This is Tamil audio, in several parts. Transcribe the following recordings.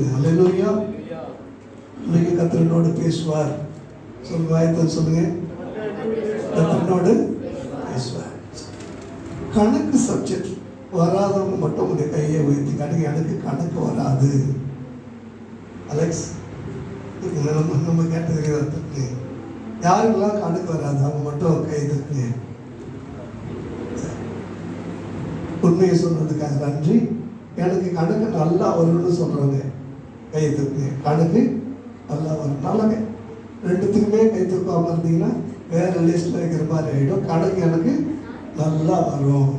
சொல்லுங்க. அல்லேலூயா. இன்னைக்கு கர்த்தரோடு பேசுவார். சொல்லுங்க, ஆயத்தம் சொல்லுங்க. கர்த்தரோடு பேசுவார். கணக்கு சப்ஜெக்ட் வராதவங்க மட்டும் உங்களுடைய கையை உயர்த்தி காட்டுங்க. எனக்கு கணக்கு வராது அலெக்ஸ். நம்ம கேட்டதுக்கு யாருக்கெல்லாம் கணக்கு வராது அவங்க மட்டும் கை தட்டுங்க. உண்மையை சொல்றதுக்காக நன்றி. எனக்கு கணக்கு நல்லா வரும்னு சொல்றாங்க, கை தட்டுங்க. கணக்கு நல்லா வரும். நல்லங்க, ரெண்டுத்துக்குமே கை தூக்காம இருந்தீங்கன்னா வேற லிஸ்ட்ல வைக்கிற மாதிரி ஆகிடும். கணக்கு எனக்கு நல்லா வரும்.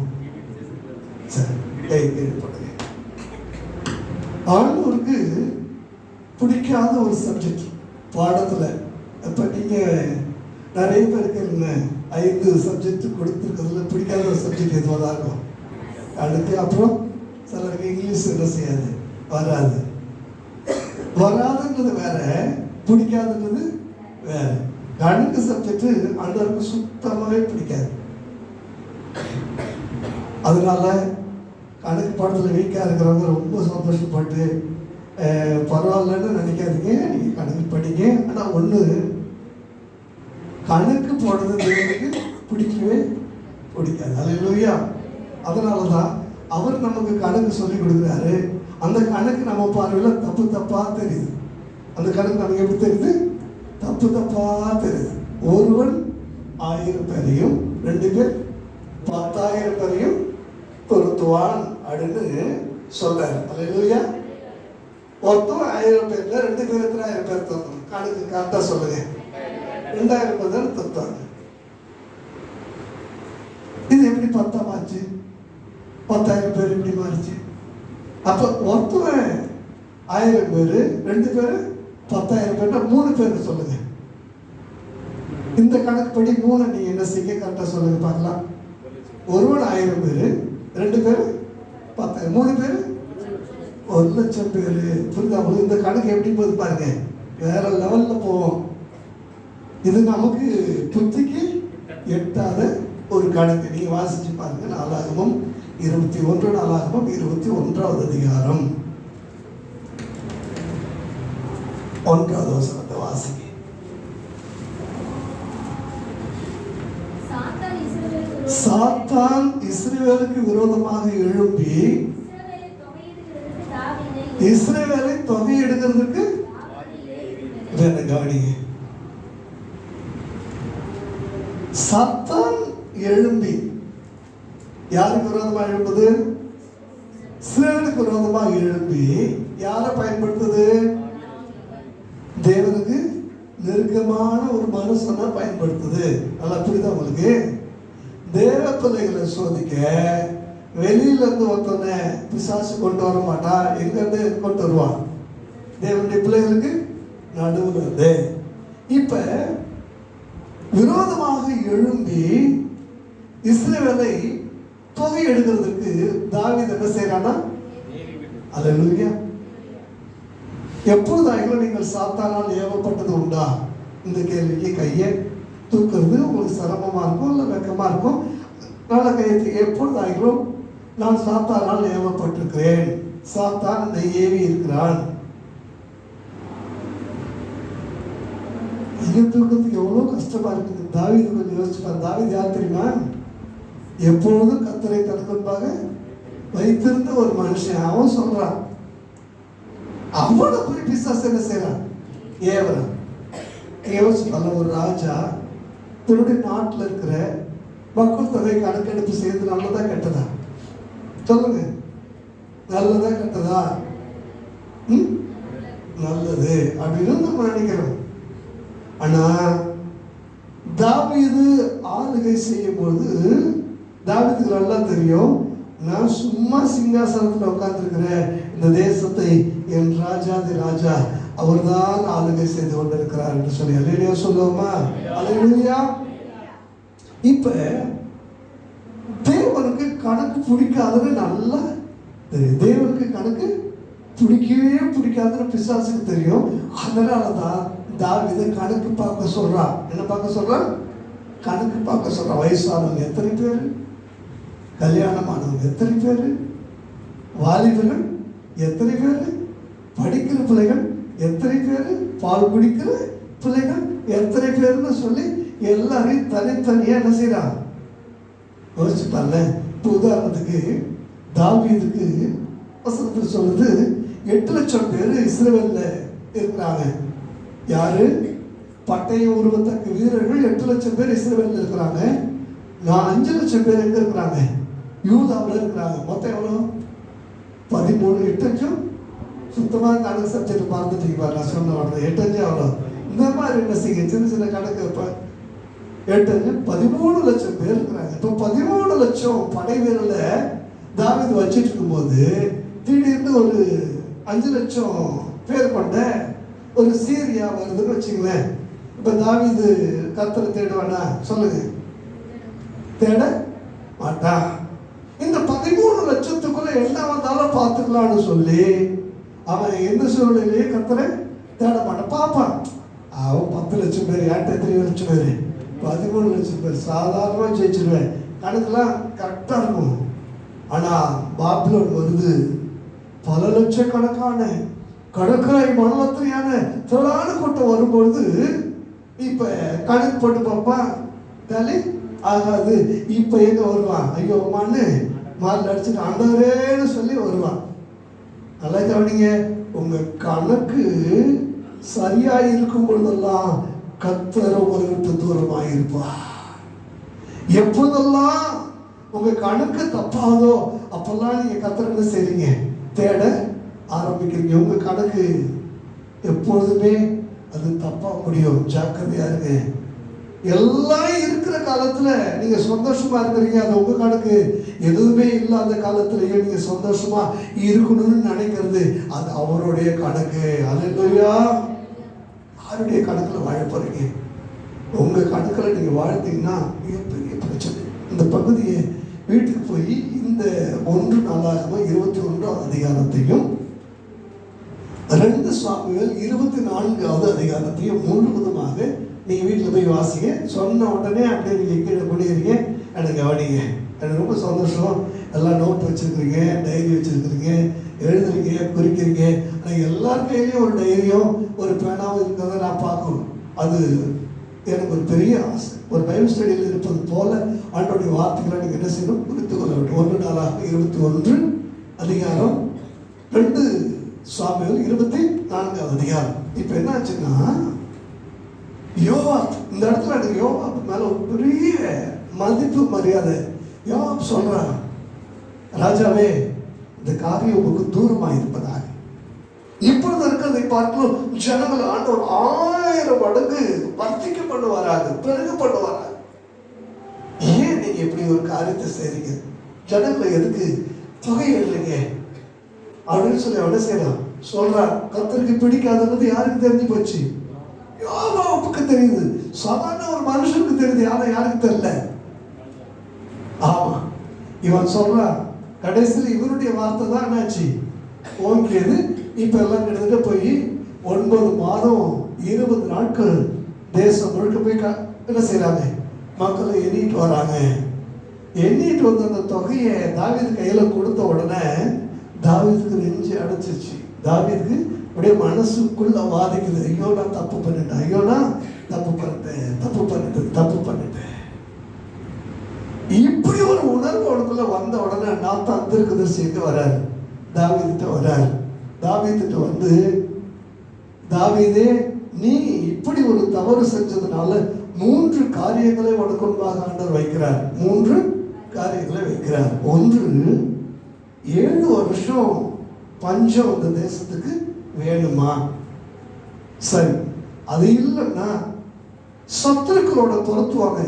சரி, கை கேள்விப்படுங்க. ஆண்டவருக்கு பிடிக்காத ஒரு சப்ஜெக்ட் பாடத்துல. இப்போ நீங்கள் நிறைய பேருக்கு 5 சப்ஜெக்ட் கொடுத்துருக்கிறதுல பிடிக்காத ஒரு சப்ஜெக்ட் எதுவாக தான் இருக்கும். அடுத்து அப்புறம் சிலருக்கு இங்கிலீஷ் என்ன செய்யாது, வராது. வராதுன்றது வேற, பிடிக்காதுன்றது வேற. கணக்கு சப்ஜெக்ட் ஆண்டவருக்கு சுத்தமாகவே பிடிக்காது. அதனால கணக்கு பாடத்தில் வீக்காக இருக்கிறவங்க ரொம்ப சந்தோஷப்பட்டு பரவாயில்லன்னு நினைக்காதீங்க. நீங்கள் கணக்கு படிங்க. ஆனால் ஒன்று, கணக்கு போடுறது தேவனுக்கு பிடிக்கவே பிடிக்காது. அல்லேலூயா. அதனால தான் அவர் நமக்கு கணக்கு சொல்லி கொடுக்குறாரு. அந்த கணக்கு நம்ம பார்வையில் தப்பு தப்பாக தெரியுது. அந்த கணக்கு நமக்கு எப்படி தெரியுது? தப்பு தப்பாக தெரியுது. ஒருவன் 1000 பேரையும் 2 பேர் 10,000 பேரையும் பொருத்துவான் அப்படின்னு சொல்றாரு. அல்லேலூயா. ஒருத்தன் 1000 பேர்ல 2 பேர் 1000 பேர் தரணும். கணக்கு கரெக்டா சொல்லுங்க. 2000 பேர் தான் தத்தாங்க. இது எப்படி 10 ஆச்சு? 10,000 பேர் எப்படி மாறிச்சு? அப்ப ஒருத்தன் 1000 பேர் 2 பேர் 10,000 பேர்னா 3 பேர் சொல்லுங்க. இந்த கணக்கு படி 3 நீங்க என்ன செய்ய கரெக்டா சொல்லுங்க பார்க்கலாம். ஒருவன் 1000 பேர் 2 பேர் 10,000 3 பேர் 1,00,000 பேர். புரியுதா? இந்த கணக்கு எப்படி போகுது பாருங்க, வேற லெவல்ல போவோம். இது நமக்கு புத்திக்கு எட்டாத ஒரு கணக்கு. நீங்க வாசிச்சு பாருங்க. நாளாகமம் 21 நாளாகமம் 21வது அதிகாரம் 1வது வசனத்தை வாசிங்க. சாத்தான் இஸ்ரவேலுக்கு விரோதமாக எழும்பி இஸ்ரவேலை தொகை எடுக்கிறதுக்கு கவனிங்க. சாத்தான் எழும்பி யாருக்கு விரோதமாக எழும்புது? இஸ்ரவேலுக்கு விரோதமாக எழும்பி யாரை பயன்படுத்துது? தேவனுக்கு நெருக்கமான ஒரு மனுஷனை பயன்படுத்துது. நல்லா புரியுதா உங்களுக்கு? தேவ பிள்ளைகளை சோதிக்க வெளியில இருந்து ஒருத்தனை பிசாசு கொண்டு வர மாட்டான். எங்க இருந்து கொண்டு வருவான்? தேவனுடைய பிள்ளைகளுக்கு நடுவில் இருந்து. இப்ப விரோதமாக எழும்பி இஸ்ரவேலை தொகை எடுக்கிறதுக்கு தாவீது என்ன செய்யறானா? அல்லேலூயா. எப்பொழுதாயிலும் நீங்கள் சாத்தானால் ஏவப்பட்டது உண்டா? இந்த கேள்விக்கு கையை தூக்குறது உங்களுக்கு சிரமமா இருக்கும், இல்லை வெக்கமா இருக்கும். நல்ல கையத்தை எப்பொழுதாயிலும் நான் சாத்தானால் ஏவப்பட்டிருக்கிறேன், சாத்தான் என்னை ஏவி இருக்கிறான். கையை தூக்கிறதுக்கு எவ்வளவு கஷ்டமா இருக்குது. தாவீது கொஞ்சம் யோசிச்சுப்பார். தாவீது யார் தெரியுமா? எப்பொழுதும் கர்த்தரை தனக்குன்பாக வைத்திருந்த ஒரு மனுஷன். அவன் சொல்றான், அவனை போய் பிசாசு என்ன செய்யறான்? ஏவறான். யோசிப்பால ஒரு ராஜா தன்னுடைய நாட்டில் இருக்கிற மக்கள் தொகை கணக்கெடுப்பு செய்து நல்லதா கெட்டதா? சொல்லுங்க, நல்லதா கெட்டதா? நல்லது அப்படின்னு நம்ம நினைக்கிறோம். ஆனா தாவீது ஆளுகை செய்யும் போது தாவீதுக்கு நல்லா தெரியும், நான் சும்மா சிங்காசனத்தில் உட்கார்ந்துருக்கிறேன், இந்த தேசத்தை என் ராஜாதி ராஜா அவர்தான் ஆளுகை செய்து கொண்டிருக்கிறார் என்று சொல்லி அல்லேலூயா சொல்லுவோமா? அல்லேலூயா. இப்ப தேவனுக்கு கணக்கு பிடிக்காதுன்னு நல்லா தெரியும். தேவனுக்கு கணக்கு பிடிக்கவே பிடிக்காதுன்னு பிசாசுக்கு தெரியும். அதனாலதான் தாவீது கணக்கு பார்க்க சொல்றான். என்ன பார்க்க சொல்றான்? கணக்கு பார்க்க சொல்றான். வயசானவங்க எத்தனை பேர், கல்யாணமானவங்க எத்தனை பேர், வாலிபர்கள் எத்தனை பேர், படிக்கிற பிள்ளைகள் எத்தனை பேர், பால் குடிக்கிற பிள்ளைகள் எத்தனை பேர்னு சொல்லி எல்லாரையும் தனித்தனியா என்ன செய்யறான் யோசிச்சு பாருங்க. இப்போ உதாரணத்துக்கு தாவீதுக்கு வசனத்தில் சொல்லுது 8 லட்சம் பேர் இஸ்ரவேல்ல இருக்கிறாங்க. யாரு? பட்டய உருவத்தக்க வீரர்கள் 8 லட்சம் பேர் இஸ்ரவேல்ல இருக்கிறாங்க. 5 லட்சம் பேர் எங்க இருக்கிறாங்க? யூதாவில் இருக்கிறாங்க. மொத்தம் எவ்வளோ? 13. 8 சுத்தமாக கணக்கு சப்ஜெக்ட் மறந்துட்டீங்க பாரு. நான் சொன்ன உடனே 8 எவ்வளோ? இந்த மாதிரி என்ன செய்ய சின்ன சின்ன கணக்கு இப்போ 8 13 லட்சம் பேர் இருக்கிறாங்க. இப்போ 13 லட்சம் படை வீரர்ல தாவீது வச்சுட்டு இருக்கும்போது திடீர்னு ஒரு 5 லட்சம் பேர் கொண்ட ஒரு சீரியா வருதுன்னு வச்சுங்களேன். இப்போ தாவீது கர்த்தரை தேடுவானா? சொல்லுங்க, தேட மாட்டா. இந்த 13 லட்சத்துக்குள்ள என்ன வந்தாலும் பார்த்துக்கலான்னு சொல்லி அவன் எந்த சூழ்நிலையே கர்த்தரை தேட மாட்டான். பார்ப்பான். அவன் 10 லட்சம் பேர், ஏன்ட்ட 3 லட்சம் பேர், 13 லட்சம் பேர் சாதாரணமாக ஜெயிச்சிருவேன். கணக்கெல்லாம் கரெக்டாக இருக்கும். ஆனால் பாபிலோன் வருது, பல லட்சக்கணக்கான கடற்கரை மணலத்திரியான திரளான கூட்டம் வரும்பொழுது இப்போ கணக்கு போட்டு பார்ப்பான், தலை ஆகாது. இப்போ எங்க வருவான்? ஐயோ அம்மான்னு மாறில் அடிச்சுட்டு ஆண்டவரேன்னு சொல்லி வருவான். நல்லா கவனிங்க, உங்க கணக்கு சரியா இருக்கும் பொழுதெல்லாம் கர்த்தர் உங்களை விட்டு தூரமாக இருப்பார். எப்போதெல்லாம் உங்க கணக்கு தப்பாதோ அப்பெல்லாம் நீங்க கர்த்தரை என்ன செய்றீங்க? தேட ஆரம்பிக்கிறீங்க. உங்க கணக்கு எப்பொழுதுமே அது தப்பா முடியும். ஜாக்கிரதையா இருங்க. எல்லாம் இருக்கிற காலத்துல நீங்க சந்தோஷமா இருக்கிறீங்க. அது உங்க கணக்கு. எதுவுமே இல்லாத காலத்திலேயே நீங்க சந்தோஷமா இருக்கணும்னு நினைக்கிறது அது அவருடைய கணக்கு. அல்லேலூயா. யாருடைய கணக்குல வாழ போறீங்க? உங்க கணக்குல நீங்க வாழ்ந்தீங்கன்னா மிகப்பெரிய பிரச்சனை. இந்த பகுதியை வீட்டுக்கு போய் இந்த 1 நாளாகமம் 21ஆம் அதிகாரத்தையும் 2 சாமுவேல் 24வது அதிகாரத்தையும் முழுவதுமாக நீங்க வீட்டில் போய் வாசிங்க. சொன்ன உடனே அப்படியே நீங்க கீழே குடியிருங்க. எனக்கு கவனிங்க. எனக்கு ரொம்ப சந்தோஷம். எல்லாம் நோட் வச்சிருக்கிறீங்க, டைரி வச்சிருக்கிறீங்க, எழுதுறீங்க, குறிக்கிறீங்க. ஆனால் எல்லார் கையிலையும் ஒரு டைரியும் ஒரு பேனாவும் இருக்கிறத நான் பார்க்கணும். அது எனக்கு ஒரு பெரிய ஆசை. ஒரு பைபிள் ஸ்டடியில் இருப்பது போல ஆண்டோடைய வார்த்தைகளை நீங்கள் என்ன செய்யணும்? குறித்து கொள்ள வேண்டும். 1 நாளாகமம் 21 அதிகாரம் 2 சாமுவேல் 24வது அதிகாரம். இப்போ என்ன ஆச்சுன்னா, யோவாப் இந்த இடத்துல எனக்கு யோவாப் மேல ஒரு பெரிய மதிப்பு மரியாதை. யோவாப் சொல்றான், ராஜாவே இந்த காரியம் உங்களுக்கு தூரமாக இருப்பதாக. இப்பொழுது இருக்கிறதை பார்க்கணும் ஜனங்கள் ஆண்டவர் 1000 மடங்கு வர்த்திக்க பண்ணுவாராக, பெருக பண்ணுவாராக. ஏன் நீங்க எப்படி ஒரு காரியத்தை செய்றீங்க? ஜனங்களை எதுக்கு தொகை எழுதுங்க அப்படின்னு சொல்லி அவனை செய்யறான். சொல்றான், கர்த்தருக்கு பிடிக்காதது யாருக்கு தெரிஞ்சு போச்சு? யோவாவுக்கு தெரியுது. சாதாரண ஒரு மனுஷனுக்கு தெரியுது. யாருக்கு தெரியல. ஆமா, இவன் சொல்றான். கடைசியில் இவருடைய வார்த்தை தான் என்னாச்சு? ஓகேது. இப்ப எல்லாம் கிட்டத்தட்ட போய் 9 மாதம் 20 நாட்கள் தேசம் முழுக்க போய் என்ன செய்யறாங்க? மக்களை எண்ணிட்டு வராங்க. எண்ணிட்டு வந்த அந்த தொகையை தாவீது கையில கொடுத்த உடனே தாவீதுக்கு நெஞ்சு அடைச்சிருச்சு. தாவீதுக்கு அப்படியே மனசுக்குள்ள வாதிக்குது. ஐயோ நான் தப்பு பண்ணிட்டேன், ஐயோ நான் தப்பு பண்ணிட்டேன். இப்படி ஒரு உணர்வு உனக்குள்ள வந்த உடனே நாத்தான் தீர்க்கதரிசிக்கு வராரு. தாவீதுட்ட வராரு. தாவீதுட்ட வந்து, தாவீதே நீ இப்படி ஒரு தவறு செஞ்சதுனால 3 காரியங்களை உனக்கு முன்பாக ஆண்டவர் வைக்கிறார். 3 காரியங்களை வைக்கிறார். 1, 7 வருஷம் பஞ்சம் அந்த தேசத்துக்கு வேணுமா? சரி, அது இல்லைன்னா சத்துருக்களோட துரத்துவாங்க.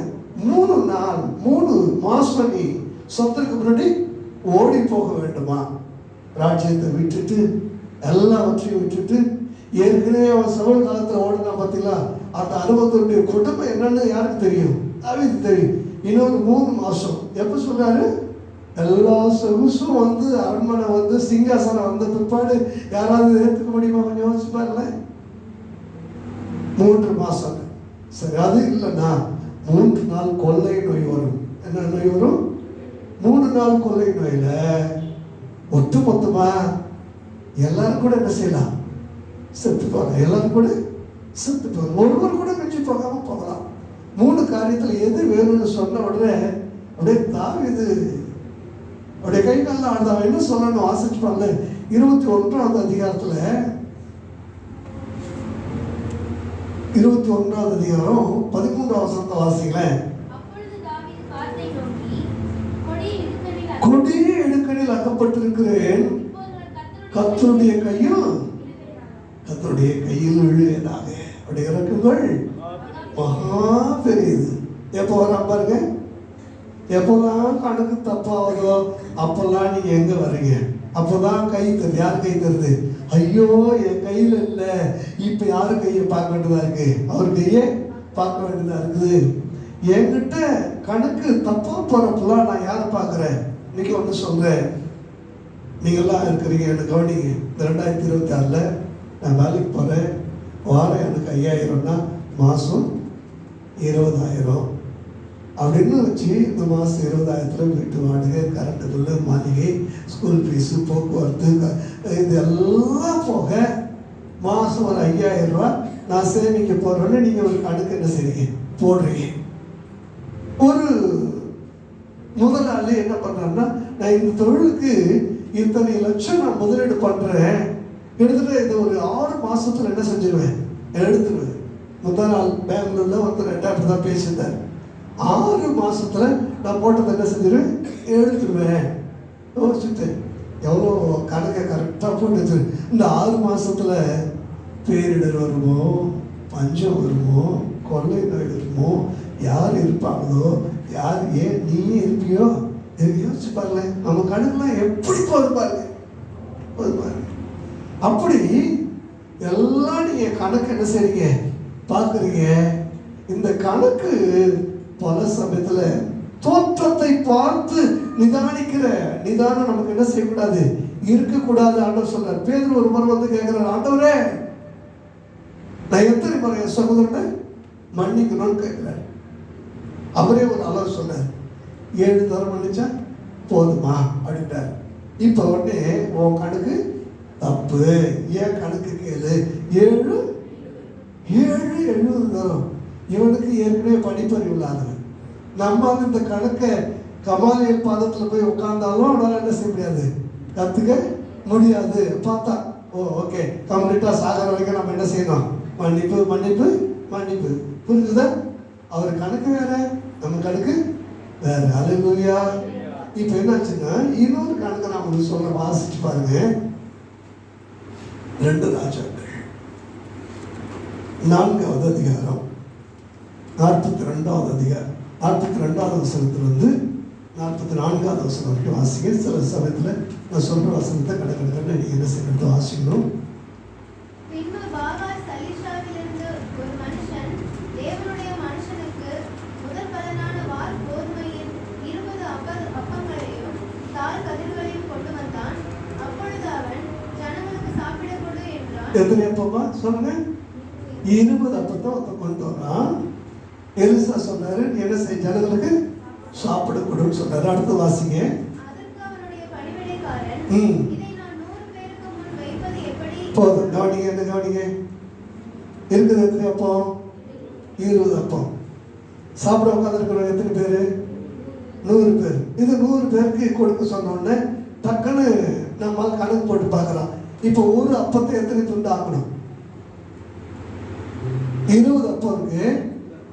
3 நாள் 3 மாசம் நீ சத்துருக்கு முன்னாடி ஓடி போக வேண்டுமா? ராஜ்யத்தை விட்டுட்டு எல்லாவற்றையும் விட்டுட்டு, ஏற்கனவே அவன் சவுல் காலத்தில் ஓடினா பார்த்தீங்களா? அந்த அனுபவத்துடைய குடும்பம் என்னன்னு யாருக்கு தெரியும்? அவருக்கு தெரியும். இன்னொரு 3 மாசம். எப்ப சொல்றாரு? எல்லா சொகுசும் வந்து அரண்மனை வந்து சிங்காசனம் வந்த பிற்பாடு யாராவது ஏற்றுக்க முடியுமா? கொஞ்சம் யோசிச்சு பாருங்க. 3 மாசம். சரி, அது இல்லைன்னா 3 நாள் கொள்ளை நோய் வரும். என்ன நோய் வரும்? 3 நாள் கொள்ளை நோயில ஒட்டு மொத்தமா எல்லாரும் கூட என்ன செய்யலாம்? செத்து போகலாம். எல்லாரும் கூட செத்து போகலாம். ஒருவர் கூட மிஞ்சி போகாம போகலாம். 3 காரியத்தில் எது வேணும்னு சொன்ன உடனே அப்படியே தாவீது அப்படியே கை காலில் ஆடுது. அவன் என்ன சொல்லணும்னு வாசிச்சு பாருங்க. 21வது அதிகாரத்துல 21வது அதிகாரம் 13வது வசனத்தை வாசிங்களேன். கொடி இடுக்கணில் அகப்பட்டிருக்கிறேன், கர்த்தருடைய கையில் விழுவேனாக. அப்படி இறக்குங்கள் மகா பெரியது. எப்போ வரான் பாருங்க. எப்போதான் கணக்கு தப்பாவதோ அப்பெல்லாம் நீங்க எங்க வர்றீங்க? அப்போதான் கை தருது. யார் கை தருது? ஐயோ என் கையில இல்லை, இப்ப யாரு கையை பார்க்க வேண்டியதா இருக்கு? அவர் கையை பார்க்க வேண்டியதா இருக்குது. என்கிட்ட கணக்கு தப்பா போறப்பெல்லாம் நான் யாரை பார்க்குறேன்? இன்னைக்கு ஒன்று சொல்றேன், நீங்கள்லாம் இருக்கிறீங்க, எனக்கு கவனிங்க. இந்த 2026 நான் வேலைக்கு போறேன். வாரம் எனக்கு 5000னா மாதம் 20000 அப்படின்னு வச்சு இந்த மாதம் 20000 வீட்டு வாடகை, கரண்ட் பில்லு, மளிகை, ஸ்கூல் ஃபீஸு, போக்குவரத்து, இது எல்லாம் போக மாதம் ஒரு 5000 ரூபா நான் சேமிக்க போகிறேன்னு நீங்கள் ஒரு கணக்கு என்ன செய்றீங்க? போடுறீங்க. ஒரு முதலாளி என்ன பண்ணுறாருன்னா, நான் இந்த தொழிலுக்கு இத்தனை லட்சம் நான் முதலீடு பண்ணுறேன், எடுத்துகிட்டு இதை ஒரு 6 மாதத்தில் என்ன செஞ்சிருவேன்? எடுத்துருவேன். முதல் நாள் பெங்களூரில் ஒருத்தர் அப்படி தான் பேசியிருந்தார். 6 மாதத்துல நான் போட்டதை என்ன செஞ்சிருவேன்? எடுத்துருவேன். யோசிச்சுட்டு எவ்வளோ கணக்கை கரெக்டாக போட்டு வச்சு. இந்த 6 மாதத்துல பேரிடர் வருமோ, பஞ்சம் வருமோ, கொள்ளை நோய் வருமோ, யார் இருப்பாங்களோ, யார் ஏன் நீயே இருப்பியோ, யோசிச்சு பாருங்க. நம்ம கணக்குலாம் எப்படி போது பாருங்க. அப்படி எல்லாம் நீங்க கணக்கு என்ன செய்றீங்க? பார்க்குறீங்க. இந்த கணக்கு பல சமயத்துல தோற்றத்தை பார்த்து நிதானிக்கிற நிதானம் நமக்கு என்ன செய்யக்கூடாது? இருக்கக்கூடாது. ஆண்டவர் சொல்றார். பேதுரு ஒரு முறை வந்து கேட்கிறார், ஆண்டவரே நான் எத்தனை முறை என் சகோதரனை மன்னிக்கணும்னு கேட்கிறார். அவரே ஒரு அளவு சொன்னார். 7 தரம் மன்னிச்சா போதுமா அப்படின்ட்டார். இப்ப உடனே உன் கணக்கு தப்பு, ஏன் கணக்கு கேளு. 7 70 தரம். இவனுக்கு ஏற்கனவே படிப்பறிவு இல்லாதவன். நம்ம இந்த கணக்கை கமாலியல் பாதத்தில் போய் உட்கார்ந்தாலும் அவனால என்ன செய்ய முடியாது? கற்றுக்க முடியாது. பார்த்தா ஓகே கம்ப்ளீட்டாக சாகர வரைக்கும் நம்ம என்ன செய்யணும்? மன்னிப்பு மன்னிப்பு மன்னிப்பு. புரிஞ்சுதா? அவர் கணக்கு வேற, நம்ம கணக்கு வேற. அல்லேலூயா. இப்போ என்னாச்சுன்னா இன்னொரு கணக்கை நான் உங்களுக்கு சொல்ல, வாசிச்சு பாருங்க. 2 ராஜாக்கள் 4வது அதிகாரம் 42வது அதிகாரம் 42வது வசனத்திலிருந்து 44வது வசனம் வரைக்கும் வாசிங்க. சில சமயத்தில் நான் சொல்ற வசனத்தை கடற்கடை நீங்க என்ன செய்யறது வாசிக்கணும். எத்தனை அப்பமா சொல்லுங்க? 20 அப்பத்தை ஒருத்தன் கொண்டு வரான். எலிசா சொன்னாரு, என்ன செய்ய ஜனங்களுக்கு சாப்பிட கொடுன்னு சொன்னாரு. அடுத்து வாசிங்க. போதும். கவனிங்க, என்ன கவனிங்க? இருக்குது எத்தனை அப்பம்? 20 அப்பம். சாப்பிட உட்காந்துருக்கிறோம் எத்தனை பேரு? 100 பேர். இது 100 பேருக்கு கொடுக்க சொன்ன உடனே டக்குன்னு நம்ம கணக்கு போட்டு பார்க்கலாம். இப்போ ஒரு அப்பத்தை எத்தனை துண்டு ஆகணும்? 20 அப்பம் இருக்கு,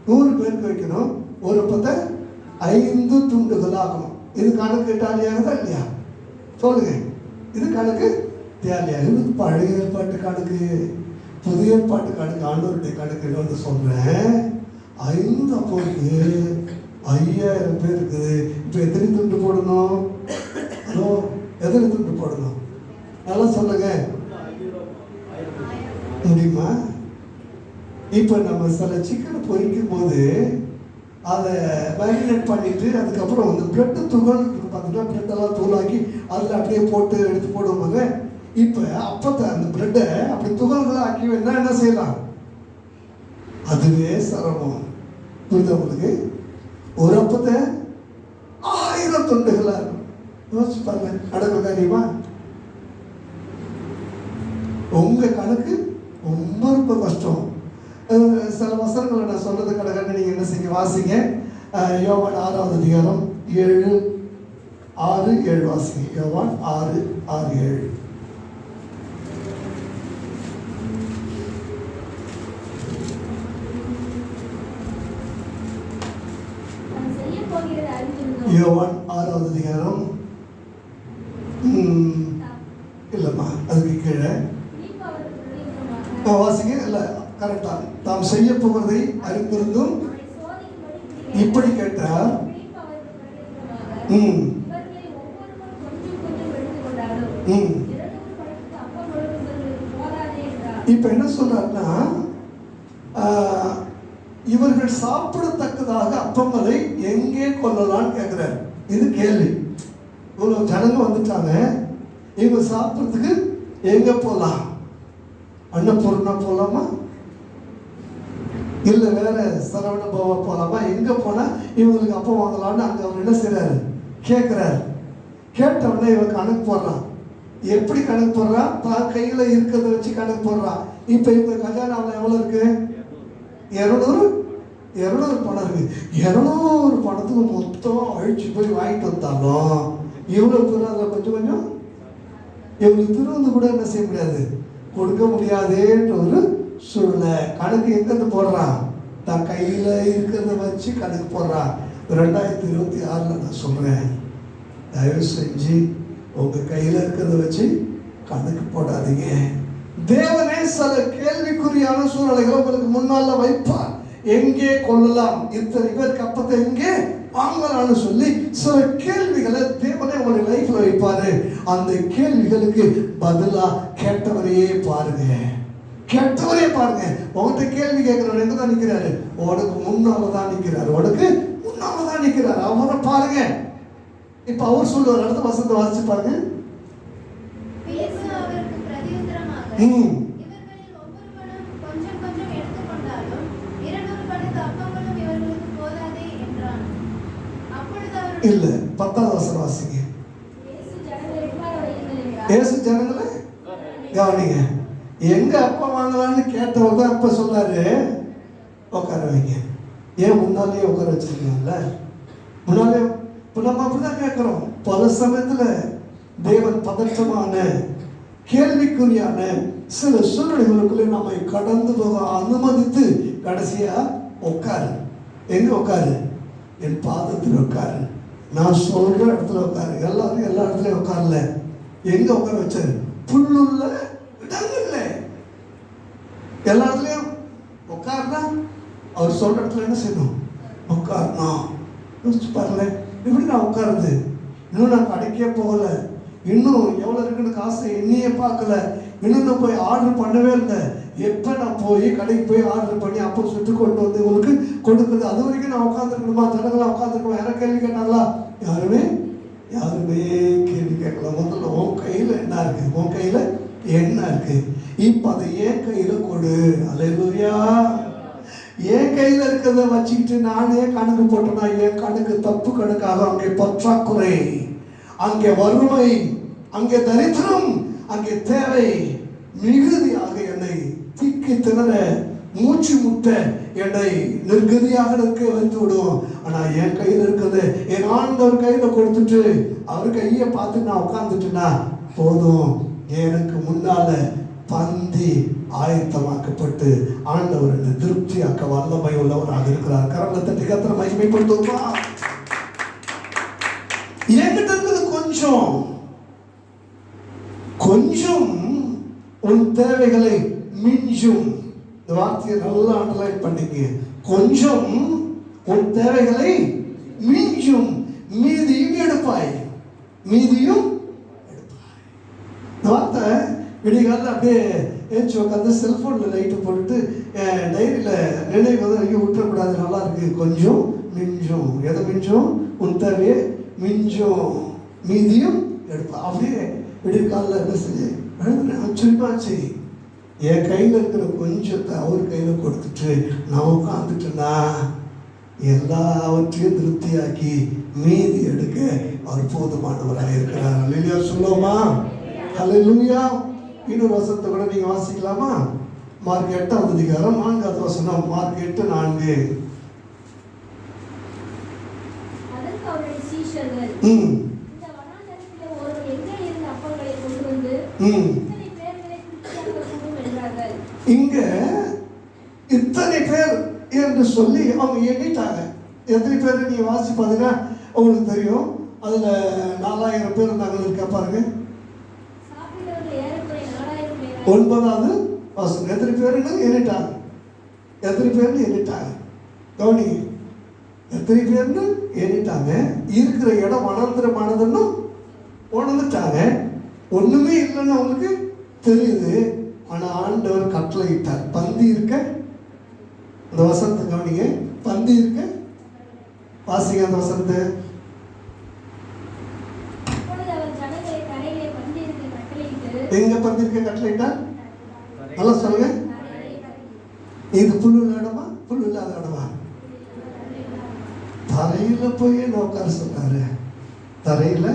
100 பேருக்கு வைக்கணும். ஒரு அப்பத்தை 5 துண்டுகள் ஆகணும். இது கணக்கு டேலியாகுதா இல்லையா? சொல்லுங்க. இது கணக்கு டேலியாகுது. பழைய ஏற்பாட்டு கணக்கு, புதிய ஏற்பாட்டு கணக்கு, ஆண்டவருடைய கணக்கு வந்து சொல்றேன். 5 அப்பம் இருக்கு, 5000 பேர் இருக்குது. இப்போ எத்தனை துண்டு போடணும்? ஹலோ, எத்தனை துண்டு போடணும்? நல்லா சொல்லுங்க. முடியுமா? இப்போ நம்ம சில சிக்கனை பொரிக்கும் போது அதை மேரினேட் பண்ணிட்டு அதுக்கப்புறம் வந்து பிரெட்டு துகள் பார்த்தீங்கன்னா பிரெட்டெல்லாம் தூளாக்கி அதில் அப்படியே போட்டு எடுத்து போடுவாங்க. இப்போ அப்பத்தை அந்த பிரெட்டை அப்படி துகள்களாக ஆக்கி என்ன செய்யலாம்? அதுவே சிரமம். புரியுது உங்களுக்கு? ஒரு அப்பத்தை 1000 துண்டுகளாக இருக்கும். யோசிச்சு பாருங்க. கணக்கு காரியமா? உங்க கணக்கு ரொம்ப ரொம்ப கஷ்டம். சில வசனங்களை நான் சொல்றது கடகன்னு நீங்கள் என்ன செய்ய வாசிங்க. யோவான் 6வது அதிகாரம் 6-7 வாசிங்க. யோவான் 6-6-7. யோவான் 6வது அதிகாரம் இல்லைம்மா அதுக்கு கீழே வாசிங்க. இல்லை கரெக்டா? தாம் செய்ய போகிறதை அறிந்திருந்தும் இப்படி கேட்டார். இப்ப என்ன சொல்றாருன்னா, இவர்கள் சாப்பிடத்தக்கதாக அப்பங்களை எங்கே கொள்ளலான்னு கேட்கிறார். இது கேள்வி. இவ்வளவு ஜனங்க வந்துட்டாங்க, இவங்க சாப்பிட்றதுக்கு எங்க போகலாம்? அன்னபூர்ணா போகலாமா, இல்லை வேற சரவண பவா போகலாமா? எங்க போனா இவங்களுக்கு அப்பம் வாங்கலாம்னு அங்க அவர் என்ன செய்யறாரு, கேட்கிறாரு. கேட்ட உடனே இவன் கணக்கு போடுறான். எப்படி கணக்கு போடுறான்? தான் கையில இருக்கிறத வச்சு கணக்கு போடுறான். இப்ப இவங்க கஜானாவில் எவ்வளவு இருக்கு? 200 பணம் இருக்கு. 200 பணத்துக்கு மொத்தம் அழிச்சு போய் வாங்கிட்டு வந்தாலும் இவ்வளவு பேர் அதில் கொஞ்சம் கொஞ்சம் இவங்களுக்கு திருவந்து கூட என்ன செய்ய முடியாது, கொடுக்க முடியாதேன்ற ஒரு சூழ்நிலை. கணக்கு எங்கிருந்து போடுறான்? தான் கையில இருக்கிறத வச்சு கணக்கு போடுறான். 2026 நான் சொல்றேன், தயவு செஞ்சு உங்க கையில இருக்கிறத வச்சு கணக்கு போடாதீங்க. தேவனே சில கேள்விக்குறியான சூழ்நிலைகளை உங்களுக்கு முன்னால வைப்பார். எங்கே கொள்ளலாம், இத்தனை பேருக்கு அப்பத்தை எங்கே வாங்கலாம்னு சொல்லி சில கேள்விகளை தேவனே உங்களுடைய லைஃப்ல வைப்பாரு. அந்த கேள்விகளுக்கு பதிலா கேட்டவரையே பாருங்க, கேட்டவரே பாருங்க. உங்கள்கிட்ட கேள்வி கேட்கிறவர் எங்க தான் நிக்கிறாரு? உனக்கு முன்னாலதான் நிக்கிறாரு, உனக்கு முன்னாலதான் நிக்கிறாரு. அவரை பாருங்க. இப்ப அவர் சொல்லுவார், அடுத்த வசனத்தை வாசிச்சு பாருங்க. இல்ல 10வது வசனம் வாசிங்க. இயேசு ஜனங்களை கவனிங்க. எங்க அப்பா வாங்கலான்னு கேட்டவர் தான் அப்ப சொன்னாரு, உட்கார வைங்க. ஏன் முன்னாலே உட்கார வச்சிருக்கீங்கல்ல? முன்னாலே இப்ப நம்ம அப்படிதான் கேட்கிறோம். பல சமயத்துல தேவன் பதற்றமான கேள்விக்குறியான சில சூழ்நிலைகளுக்குள்ளே நம்மை கடந்து போக அனுமதித்து கடைசியா உட்காரு. எங்க உட்காரு? என் பாதத்தில் உட்காரு, நான் சொல்ற இடத்துல உட்காரு. எல்லாரும் எல்லா இடத்துலயும் உட்காரல. எங்க உட்கார வச்சாரு? புல்லுள்ள இடங்கள்ல எல்லா இடத்துலயும் உட்காருனா அவர் சொல்ற இடத்துல என்ன செய்யணும்? உட்காரணும். யோசிச்சு பாருங்க, எப்படி நான் உட்காருது? இன்னும் நான் கடைக்கே போகல, இன்னும் எவ்வளவு இருக்குன்னு காசை எண்ணியே பார்க்கல, இன்னும் நான் போய் ஆர்டர் பண்ணவே இல்லை. எப்போ நான் போய் கடைக்கு போய் ஆர்டர் பண்ணி அப்போ சுட்டு கொண்டு வந்து உங்களுக்கு கொடுக்குறது, அது வரைக்கும் நான் உட்காந்துருக்கணுமா? ஜனங்களாம் உட்காந்துருக்கணும். யாரும் கேள்வி கேட்டாங்களா? யாருமே கேள்வி கேட்கலாம். முதல்ல உன் கையில் என்ன இருக்கு? உன் கையில் என்ன இருக்கு? இப்போ அதை என் கையில் கொடு. அல்லேலூயா. என் கையில் இருக்கிறத வச்சுக்கிட்டு நானே கணக்கு போட்டேன்னா என் கணக்கு தப்பு கணக்காக அங்கே பற்றாக்குறை, அங்கே வறுமை, அங்கே தரித்திரம், அங்கே தேவை மிகுதியாக என்னை திக்கி திணற மூச்சு முட்ட என்னை நிர்கதியாக இருக்க வைத்து விடும். ஆனா என் கையில் இருக்கிறது என் ஆண்டவர் கையில கொடுத்துட்டு அவர் கையை பார்த்து நான் உட்கார்ந்துட்டேன்னா போதும். எனக்கு முன்னால பந்தி ஆயத்தமாக்கப்பட்டு ஆண்டவர் என்னை திருப்தியாக்க வல்லமை உள்ளவராக இருக்கிறார். கரங்களை தட்டி கர்த்தரை மகிமைப்படுத்துமா? என்கிட்ட இருக்கிறது கொஞ்சம் உன் தேவைகளை மிஞ்சும். இந்த வார்த்தையை நல்லா அண்டர்லைன் பண்ணிக்க. கொஞ்சம் உன் தேவைகளை மிஞ்சும், மீதியும் எடுப்பாய். மீதியும் எடுப்பாய். இந்த வார்த்தை விடிகாலில் அப்படியே ஏச்சு உட்காந்து செல்போன்ல லைட்டு போட்டுட்டு டைரியில நினைவு ஐயோ விட்டுறக்கூடாது, நல்லா இருக்கு. கொஞ்சம் மிஞ்சும். எதை மிஞ்சும்? உன் தேவையை மிஞ்சும், மீதியும் எடுப்பா. அப்படியே விடிகாலில் என்ன செஞ்சு ஆச்சரியமாச்சு. என் கையில் இருக்கிற கொஞ்சத்தை அவர் கையில் கொடுத்துட்டு நான் உட்காந்துட்டேன்னா எல்லாவற்றையும் திருப்தியாக்கி மீதி எடுக்க அவர் போதுமானவராக இருக்கிறார். அல்லேலூயா சொல்லுவோமா? அல்லேலூயா. இன்னொரு வசனத்தை கூட நீங்க வாசிக்கலாமா? மார்க் 8ஆம் அதிகாரம் 4வது வசனம். மார்க் 8:4. அதற்கு அவருடைய சீஷர்கள், இந்த வனாந்தரத்திலே ஒருவன் எங்கே இருந்து அப்பங்களை கொண்டு வந்து இத்தனை பேர்களை திருப்தியாக்கக்கூடும் என்றார்கள். இங்க இத்தனை பேர் என்று சொல்லி அவங்க எண்ணிட்டாங்க. எத்தனை பேர் நீங்க வாசி பார்த்தீங்கன்னா உங்களுக்கு தெரியும். அதுல 4000 பேர் இருந்தாங்க. இருக்கா பாருங்க. சாப்பிட்டவர்கள் ஏறக்குறைய 4000 பேர். 9வது வசனம். எத்தனை பேருன்னு எண்ணிட்டாங்க. எத்தனை பேர்னு எண்ணிட்டாங்க. கவனிங்க, எத்தனை பேர்னு எண்ணிட்டாங்க. இருக்கிற இடம் வனாந்திரமானதுன்னு உணர்ந்துட்டாங்க. ஒண்ணுமே இல்லைன்னு அவங்களுக்கு தெரியுது. ஆனா ஆண்டவர் கட்டளையிட்டார், பந்தி இருக்க. அந்த வசனத்தை கவனிங்க, பந்தி இருக்க. வாசிங்க அந்த வசனத்தை. எங்க பந்தி இருக்க கட்டளையிட்டார்? நல்லா சொல்லுங்க. இது புல்லு இடமா, புல்லு இல்லாத இடமா? தரையில போய் உட்கார சொன்னாரு. தரையில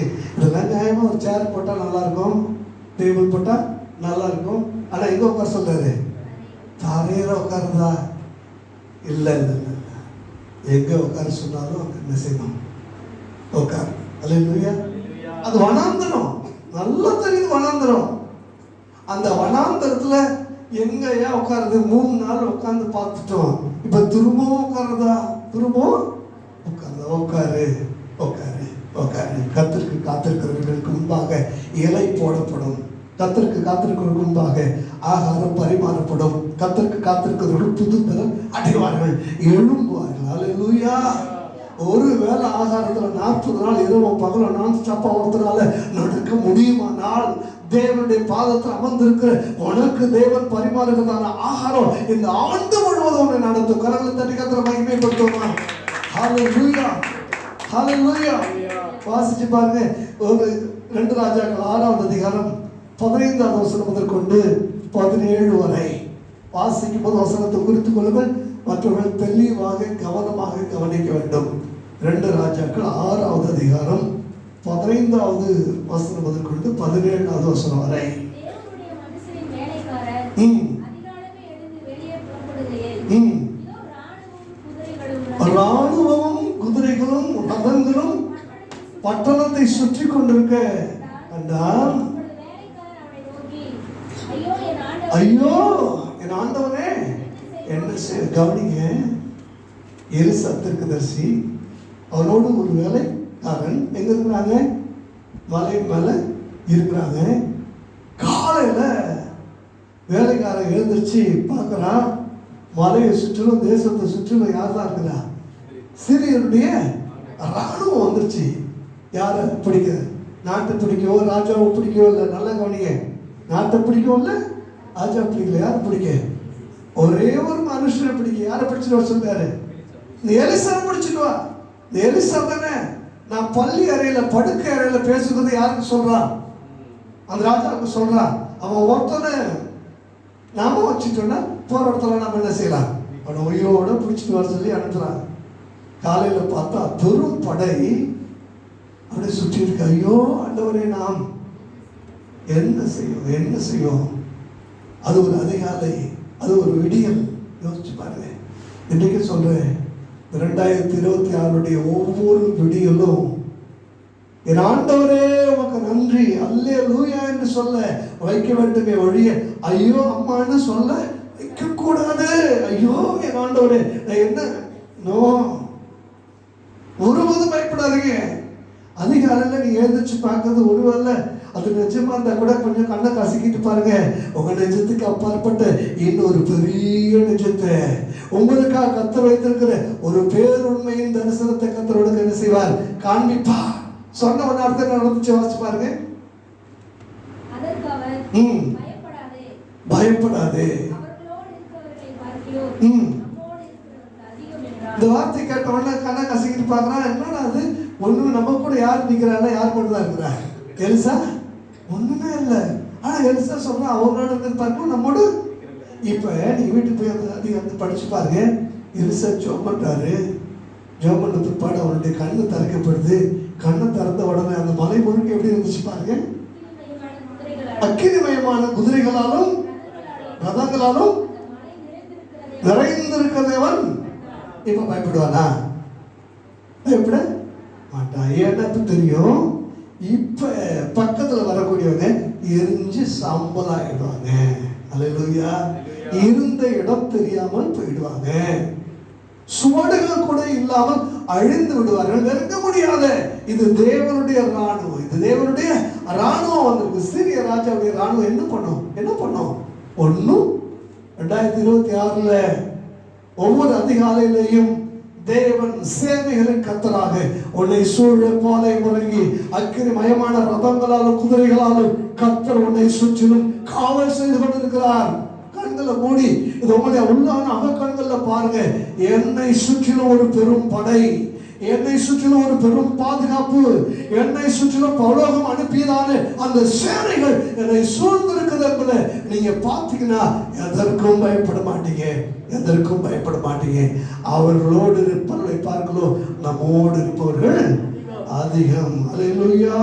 இதெல்லாம் நியாயமா ஒரு சேர் போட்டா நல்லா இருக்கும், டேபிள் போட்டா நல்லா இருக்கும். ஆனா எங்க உட்கார சொல்றாரு? தரையில உட்காருதா? இல்ல இல்ல இல்ல, எங்க உட்கார சொன்னாலும் என்ன செய்யணும்? உட்காரு. அல்லேலூயா. அது வனாந்தரம், நல்லா தெரியுது வனாந்தரம். அந்த வனாந்தரத்துல எங்கயா உட்காருது? 3 நாள் உட்கார்ந்து பார்த்துட்டோம். இப்ப திரும்பவும் உட்காருதா? திரும்பவும் உட்காருதா? உட்காரு உட்காரு உட்காரு. கர்த்தருக்கு காத்திருக்கிறவர்களுக்கு முன்பாக இலை போடப்படும். கர்த்தருக்கு காத்திருக்கிறவர்களுக்கு முன்பாக ஆகாரம் பரிமாறப்படும். கர்த்தருக்கு காத்திருக்கிறவர்கள் புது பலன் அடைவார்கள், எழும்புவார்கள். அல்லேலூயா. ஒரு வேளை ஆகாரத்துல 40 நாள் இரவும் பகலும் நான் ஸ்டாப்பா ஒருத்தனால நடக்க முடியுமானால், தேவனுடைய பாதத்தில் அமர்ந்திருக்கிற உனக்கு தேவன் பரிமாறுகிறதான ஆகாரம் இந்த ஆண்டு முழுவதும் உன்னை நடத்தும். கரங்களை தட்டி கர்த்தரை மகிமைப்படுத்துவோமா? ஹல்லேலூயா, ஹல்லேலூயா. வாசிச்சு பாருங்க. ஒரு 2 ராஜாக்கள் 6வது அதிகாரம் 15வது வசனம் முதற்கொண்டு 17 வரை வாசிக்கும் போது வசனத்தை குறித்துக் கொள்ளுங்கள். மற்றவர்கள் தெளிவாக கவனமாக கவனிக்க வேண்டும். 2 ராஜாக்கள் 6வது அதிகாரம் 15வது வசனம் முதற்கொண்டு 17வது வசனம் வரை. தேவனுடைய மனுஷரின் வேலைக்காரர் அதிகாலமே எழுந்து வெளியே புறப்படுகையில் ராணுவமும் குதிரைகளும் ரதங்களும் பட்டணத்தை சுற்றி கொண்டிருக்க கண்டான். ஐயோ என் ஆண்டவனே என்ன செய்ய? கவனிங்க, எலிசா தீர்க்கதரிசி அவனோடு ஒரு வேலைக்காரன் எங்க இருக்கிறாங்க? மலை மேல இருக்கிறாங்க. காலையில வேலைக்காரன் எழுந்திருச்சு பார்க்கறான். மலையை சுற்றிலும் தேசத்தை சுற்றிலும் யார் தான் இருக்கிறா? சிரியருடைய ராணுவம் வந்துருச்சு. யாரை பிடிக்க? நாட்டை பிடிக்கவோ ராஜாவை பிடிக்கவோ இல்லை. நல்லா கவனிங்க, நாட்டை பிடிக்கவும் இல்லை, ராஜா பிடிக்கல. யாரை பிடிக்க? ஒரே ஒரு மனுஷனை பிடிக்க. யாரை பிடிச்சிட்டு வர சொல்றாரு? இந்த எலிசா பிடிச்சிட்டு வா. இந்த எலிசா தானே நான் பள்ளி அறையில படுக்கை அறையில பேசுறது யாருக்கு சொல்றான்? அந்த ராஜாவுக்கு சொல்றான். அவன் ஒருத்தனை நாம வச்சுட்டோம்னா போற இடத்துல நம்ம என்ன செய்யலாம்? அவனை உயிரோட பிடிச்சிட்டு வர சொல்லி அனுப்புறான். காலையில பார்த்தா பெரும் படை அப்படியே சுற்றி இருக்கு. ஐயோ ஆண்டவரே, நாம் என்ன செய்யும் என்ன செய்யும்? அது ஒரு அதிகாலை, அது ஒரு விடியல். யோசிச்சு பாருங்க. இன்னைக்கு சொல்றேன், 2026 ஒவ்வொரு விடியலும் என் ஆண்டவரே உமக்கு நன்றி அல்லேலூயா என்று சொல்ல வைக்க வேண்டுமே ஒழிய ஐயோ அம்மான்னு சொல்ல வைக்க கூடாது. ஐயோ என் ஆண்டவரே நான் என்ன நோ, ஒருவதும் பயப்படாதீங்க. அதிகாலையில் நீ எழுந்திரிச்சு பார்க்கறது ஒருவேளை அது நிஜமா இருந்தா கூட கொஞ்சம் கண்ணை கசக்கிட்டு பாருங்க. உங்க நிஜத்துக்கு அப்பாற்பட்ட இன்னொரு பெரிய நிஜத்தை உங்களுக்காக கர்த்தர் வைத்திருக்கிற ஒரு பேருண்மையின் தரிசனத்தை கர்த்தரோடு என்ன செய்வார்? காண்பிப்பா. சொன்ன ஒரு அர்த்தம் நடந்துச்சு. வாசிச்சு பாருங்க. பயப்படாதே. இந்த வார்த்தை கேட்ட உடனே கண்ணை கசக்கிட்டு பார்க்கறான். என்னடா அது? ஒண்ணுமே நம்ம கூட யார் நிற்கிறான்னா யார் மட்டும் தான் இருக்கிறா? எலிசா ஒண்ணுமே இல்லை. ஆனா எலிசா சொல்றான் அவங்களோட இருக்கிறது நம்மோடு. இப்ப நீ வீட்டுக்கு போய் வந்து படிச்சு பாருங்க. எலிசா ஜெபம் பண்றாரு. ஜெபம் பண்ண பிற்பாடு அவருடைய கண்ணு திறக்கப்படுது. கண்ணை திறந்த உடனே அந்த மலை முழுக்க எப்படி இருந்துச்சு பாருங்க. அக்கினிமயமான குதிரைகளாலும் ரதங்களாலும் அந்த மலை நிறைந்திருக்கிறதை நிறைந்திருக்கிறவன் இப்ப பயப்படுவானா? பயப்பட மாட்டான். ஏன்னா தெரியும், இப்ப பக்கத்துல வரக்கூடியவங்க எரிஞ்சு சாம்பல் ஆயிடுவாங்க. அல்லேலூயா. இருந்த இடம் தெரியாமல் போயிடுவாங்க. சுவடுகள் கூட இல்லாமல் அழிந்து விடுவார்கள். நெருங்க முடியாத. இது தேவனுடைய ராணுவம். இது தேவனுடைய ராணுவம் வந்திருக்கு. சீரிய ராஜாவுடைய ராணுவம் என்ன பண்ணும்? ஒன்னும் 2026 ஒவ்வொரு அதிகாலையிலையும் தேவன் சேனைகளின் கர்த்தராக உன்னை சூழ பாலை முறங்கி அக்கினி மயமான ரதங்களாலும் குதிரைகளாலும் கர்த்தர் உன்னை சுற்றிலும் காவல் செய்து கொண்டிருக்கிறார். கண்களை மூடி இது உங்களுடைய உள்ளான அகக்கண்கள்ல பாருங்க. என்னை சுற்றிலும் ஒரு பெரும் படை, என்னை சுற்றிலும் ஒரு பெரும் பாதுகாப்பு, என்னை சுற்றிலும் பரலோகம் அனுப்பியதான அந்த சேனைகள் என்னை சூழ்ந்திருக்கிறது என்பதை நீங்க பார்த்தீங்கன்னா எதற்கும் பயப்பட மாட்டீங்க. எதற்கும் பயப்பட மாட்டீங்க. அவர்களோடு இருப்பவர்களை பார்க்கலோ நம்மோடு இருப்பவர்கள் அதிகம். அல்லேலூயா.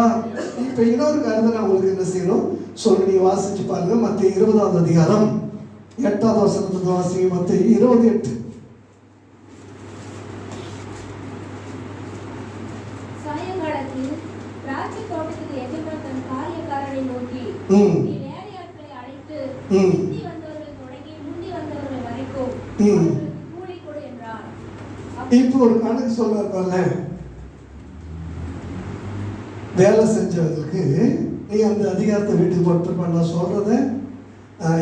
இப்ப இன்னொரு காரியத்தை நான் உங்களுக்கு என்ன செய்யணும் சொல்லி நீங்க வாசிச்சு பாருங்க. மத்திய 20ஆம் அதிகாரம் 8ஆவது வசனத்துக்கு வாசிங்க. மத்திய 28. சாயங்காலத்தில் திராட்சை தோட்டத்துக்கு எஜமான் தன் காரியக்காரனை நோக்கி, நீ வேலையாட்களை அழைத்து பிந்தி வந்தவர்கள் தொடங்கி முந்தி வந்தவர்கள் வரைக்கும் அவர்களுக்கு கூலி கொடு என்றார். இப்போ ஒரு கணக்கு சொல்றாருல, வேலை செஞ்சவங்களுக்கு நீ அந்த அதிகாரத்தை வீட்டுக்கு போட்டு பண்ண சொல்றத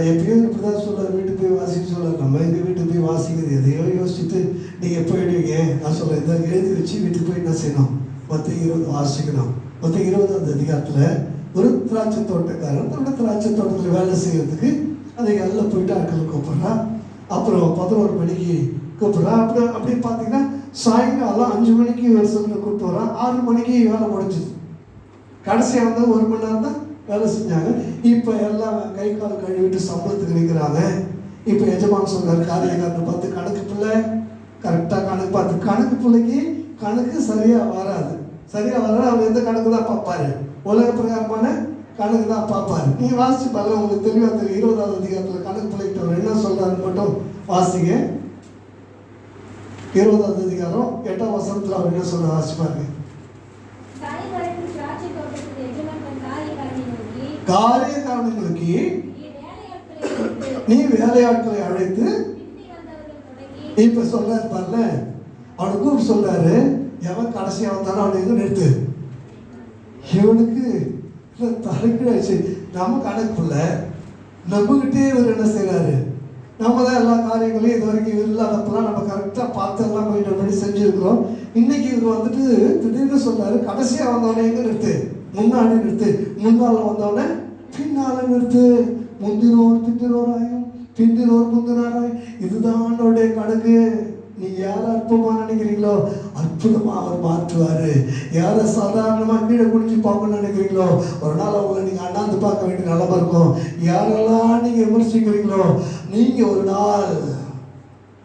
எப்பயும் இப்படிதான் சொல்றாரு. வீட்டுக்கு போய் வாசிக்க சொல்றாரு. நம்ம எங்க வீட்டுக்கு போய் வாசிக்கிறது எதையோ யோசிச்சுட்டு நீங்க போயிடுவீங்க. நான் சொல்றேன், இதை எழுதி வச்சு வீட்டுக்கு போய் என்ன செய்யணும்? மத்திய 20 வாசிக்கணும். மத்திய 20ஆம் அதிகாரத்துல ஒரு திராட்சை தோட்டக்காரன் தன்னோட திராட்சை தோட்டத்தில் வேலை செய்யறதுக்கு அதை எல்லாம் போயிட்டு ஆட்களை கூப்பிடுறான். அப்புறம் 11 மணிக்கு கூப்பிடுறான். அப்படி பார்த்தீங்கன்னா சாயங்காலம் 5 மணிக்கு வருஷத்துல கூப்பிட்டு வரான். 6 மணிக்கு வேலை முடிஞ்சுது. கடைசியாக வந்து 1 மணி நேரம் தான் வேலை செஞ்சாங்க. இப்போ எல்லாம் கை கால் கழுவிட்டு சம்பளத்துக்கு நிற்கிறாங்க. இப்போ எஜமான் சொல்றாரு, காரியக்காரனை பார்த்து, கணக்கு பிள்ளை கரெக்டாக கணக்கு பார்த்து, கணக்கு பிள்ளைக்கு கணக்கு சரியா வராது. அவர் எந்த கணக்கு தான் பார்ப்பாரு? உலக பிரகாரமான கணக்கு தான் பார்ப்பாரு. நீங்க வாசிச்சு பாருங்க, உங்களுக்கு தெளிவா தெரியும். 20ஆவது அதிகாரத்தில் கணக்கு பிள்ளைகிட்ட அவர் என்ன சொல்றாருன்னு மட்டும் வாசிங்க. 20ஆவது அதிகாரம் 8ஆம் வசனத்தில் அவர் என்ன சொல்ற வாசிச்சு பாருங்க. காரியக்காரனை நோக்கி நீ வேலையாட்களை அழைத்து இப்ப சொல்றாரு பாருல, அவனுக்கு சொல்றாரு, எவன் கடைசியா வந்தாலும் அவனை எங்க நிறுத்து. இவனுக்கு தலைக்கு நம்ம கணக்குள்ள நம்மகிட்டே இவர் என்ன செய்யறாரு? நம்ம தான் எல்லா காரியங்களையும் இது வரைக்கும் இவர் இல்லாதப்பெல்லாம் நம்ம கரெக்டாக பார்த்து எல்லாம் போயிட்டு பண்ணி செஞ்சுருக்கிறோம். இன்னைக்கு இவர் வந்துட்டு திடீர்னு சொல்றாரு, கடைசியா வந்தவனை எங்க நிறுத்து? முன்னாடி நிறுத்து. முன்னால வந்தவன பின்னால நிறுத்து. முந்தினோர் பிந்தினோராயும் பிந்தினோர் முந்தினாராயும். இதுதான் அவனுடைய கணக்கு. நீ யாரை அற்புதமா நினைக்கிறீங்களோ அற்புதமா அவர் மாற்றுவாரு. யாரை சாதாரணமா கீழே குடிச்சு பார்க்கணும்னு நினைக்கிறீங்களோ ஒரு நாள் அவங்களை நீங்க அண்ணாந்து பார்க்க வேண்டிய நிலமா இருக்கும். யாரெல்லாம் நீங்க விமர்சிக்கிறீங்களோ நீங்க ஒரு நாள்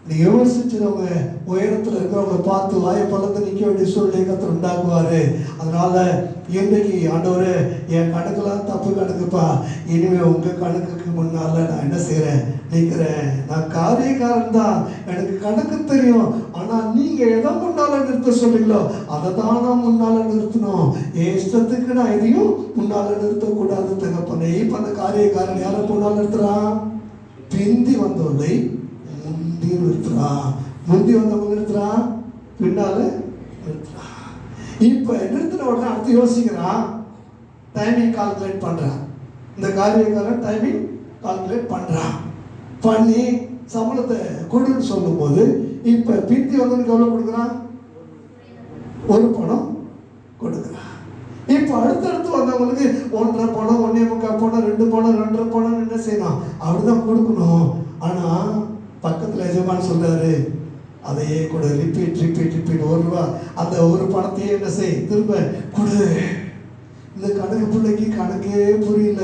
நீ விமர்சிச்சவங்க உயரத்துல இருக்கிறவங்க பார்த்து வாயை பழந்து நிற்க வேண்டிய சூழ்நிலை கத்தர் உண்டாக்குவாரு. அதனால இன்னைக்கு ஆண்டவரே, என் கணக்கெல்லாம் தப்பு கணக்குப்பா, இனிமே உங்க கணக்குக்கு முன்னால நான் என்ன செய்யறேன்? நிற்கிறேன். நான் காரியக்காரன் தான், எனக்கு கணக்கு தெரியும். ஆனா நீங்க எதை முன்னால நிறுத்த சொல்றீங்களோ அதை தான் நான் முன்னால நிறுத்தணும். என் இஷ்டத்துக்கு நான் எதையும் முன்னால நிறுத்தக்கூடாது தகப்பனே. இப்ப அந்த காரியக்காரன் யாரை முன்னால நிறுத்துறான்? பிந்தி வந்தவர்களை முந்தி நிறுத்துறான். முந்தி வந்தவங்க நிறுத்துறான், பின்னால நிறுத்துறான். இப்ப நிறுத்தின உடனே அடுத்து யோசிக்கிறான், டைமிங் கால்குலேட் பண்றான். இந்த காரியக்காரன் டைமிங் கால்குலேட் பண்றான். பண்ணி சம்பளத்தை கொடுன்னு சொல்லும் போது இப்ப பிந்தி வந்தவனுக்கு எவ்வளவு கொடுக்குறான்? 1 பணம் கொடுக்குறான். இப்ப அடுத்தடுத்து வந்தவங்களுக்கு 1.5 பணம், 1.25 பணம், 2 பணம், 2.5 பணம் என்ன செய்யணும்? அப்படிதான் கொடுக்கணும். ஆனா பக்கத்துல எஜமான் சொல்றாரு, அதையே கொடு, ரிப்பீட் 1 ரூபா. அந்த 1 பணத்தையே என்ன செய், திரும்ப கொடு. இந்த கணக்கு பிள்ளைக்கு கணக்கே புரியல.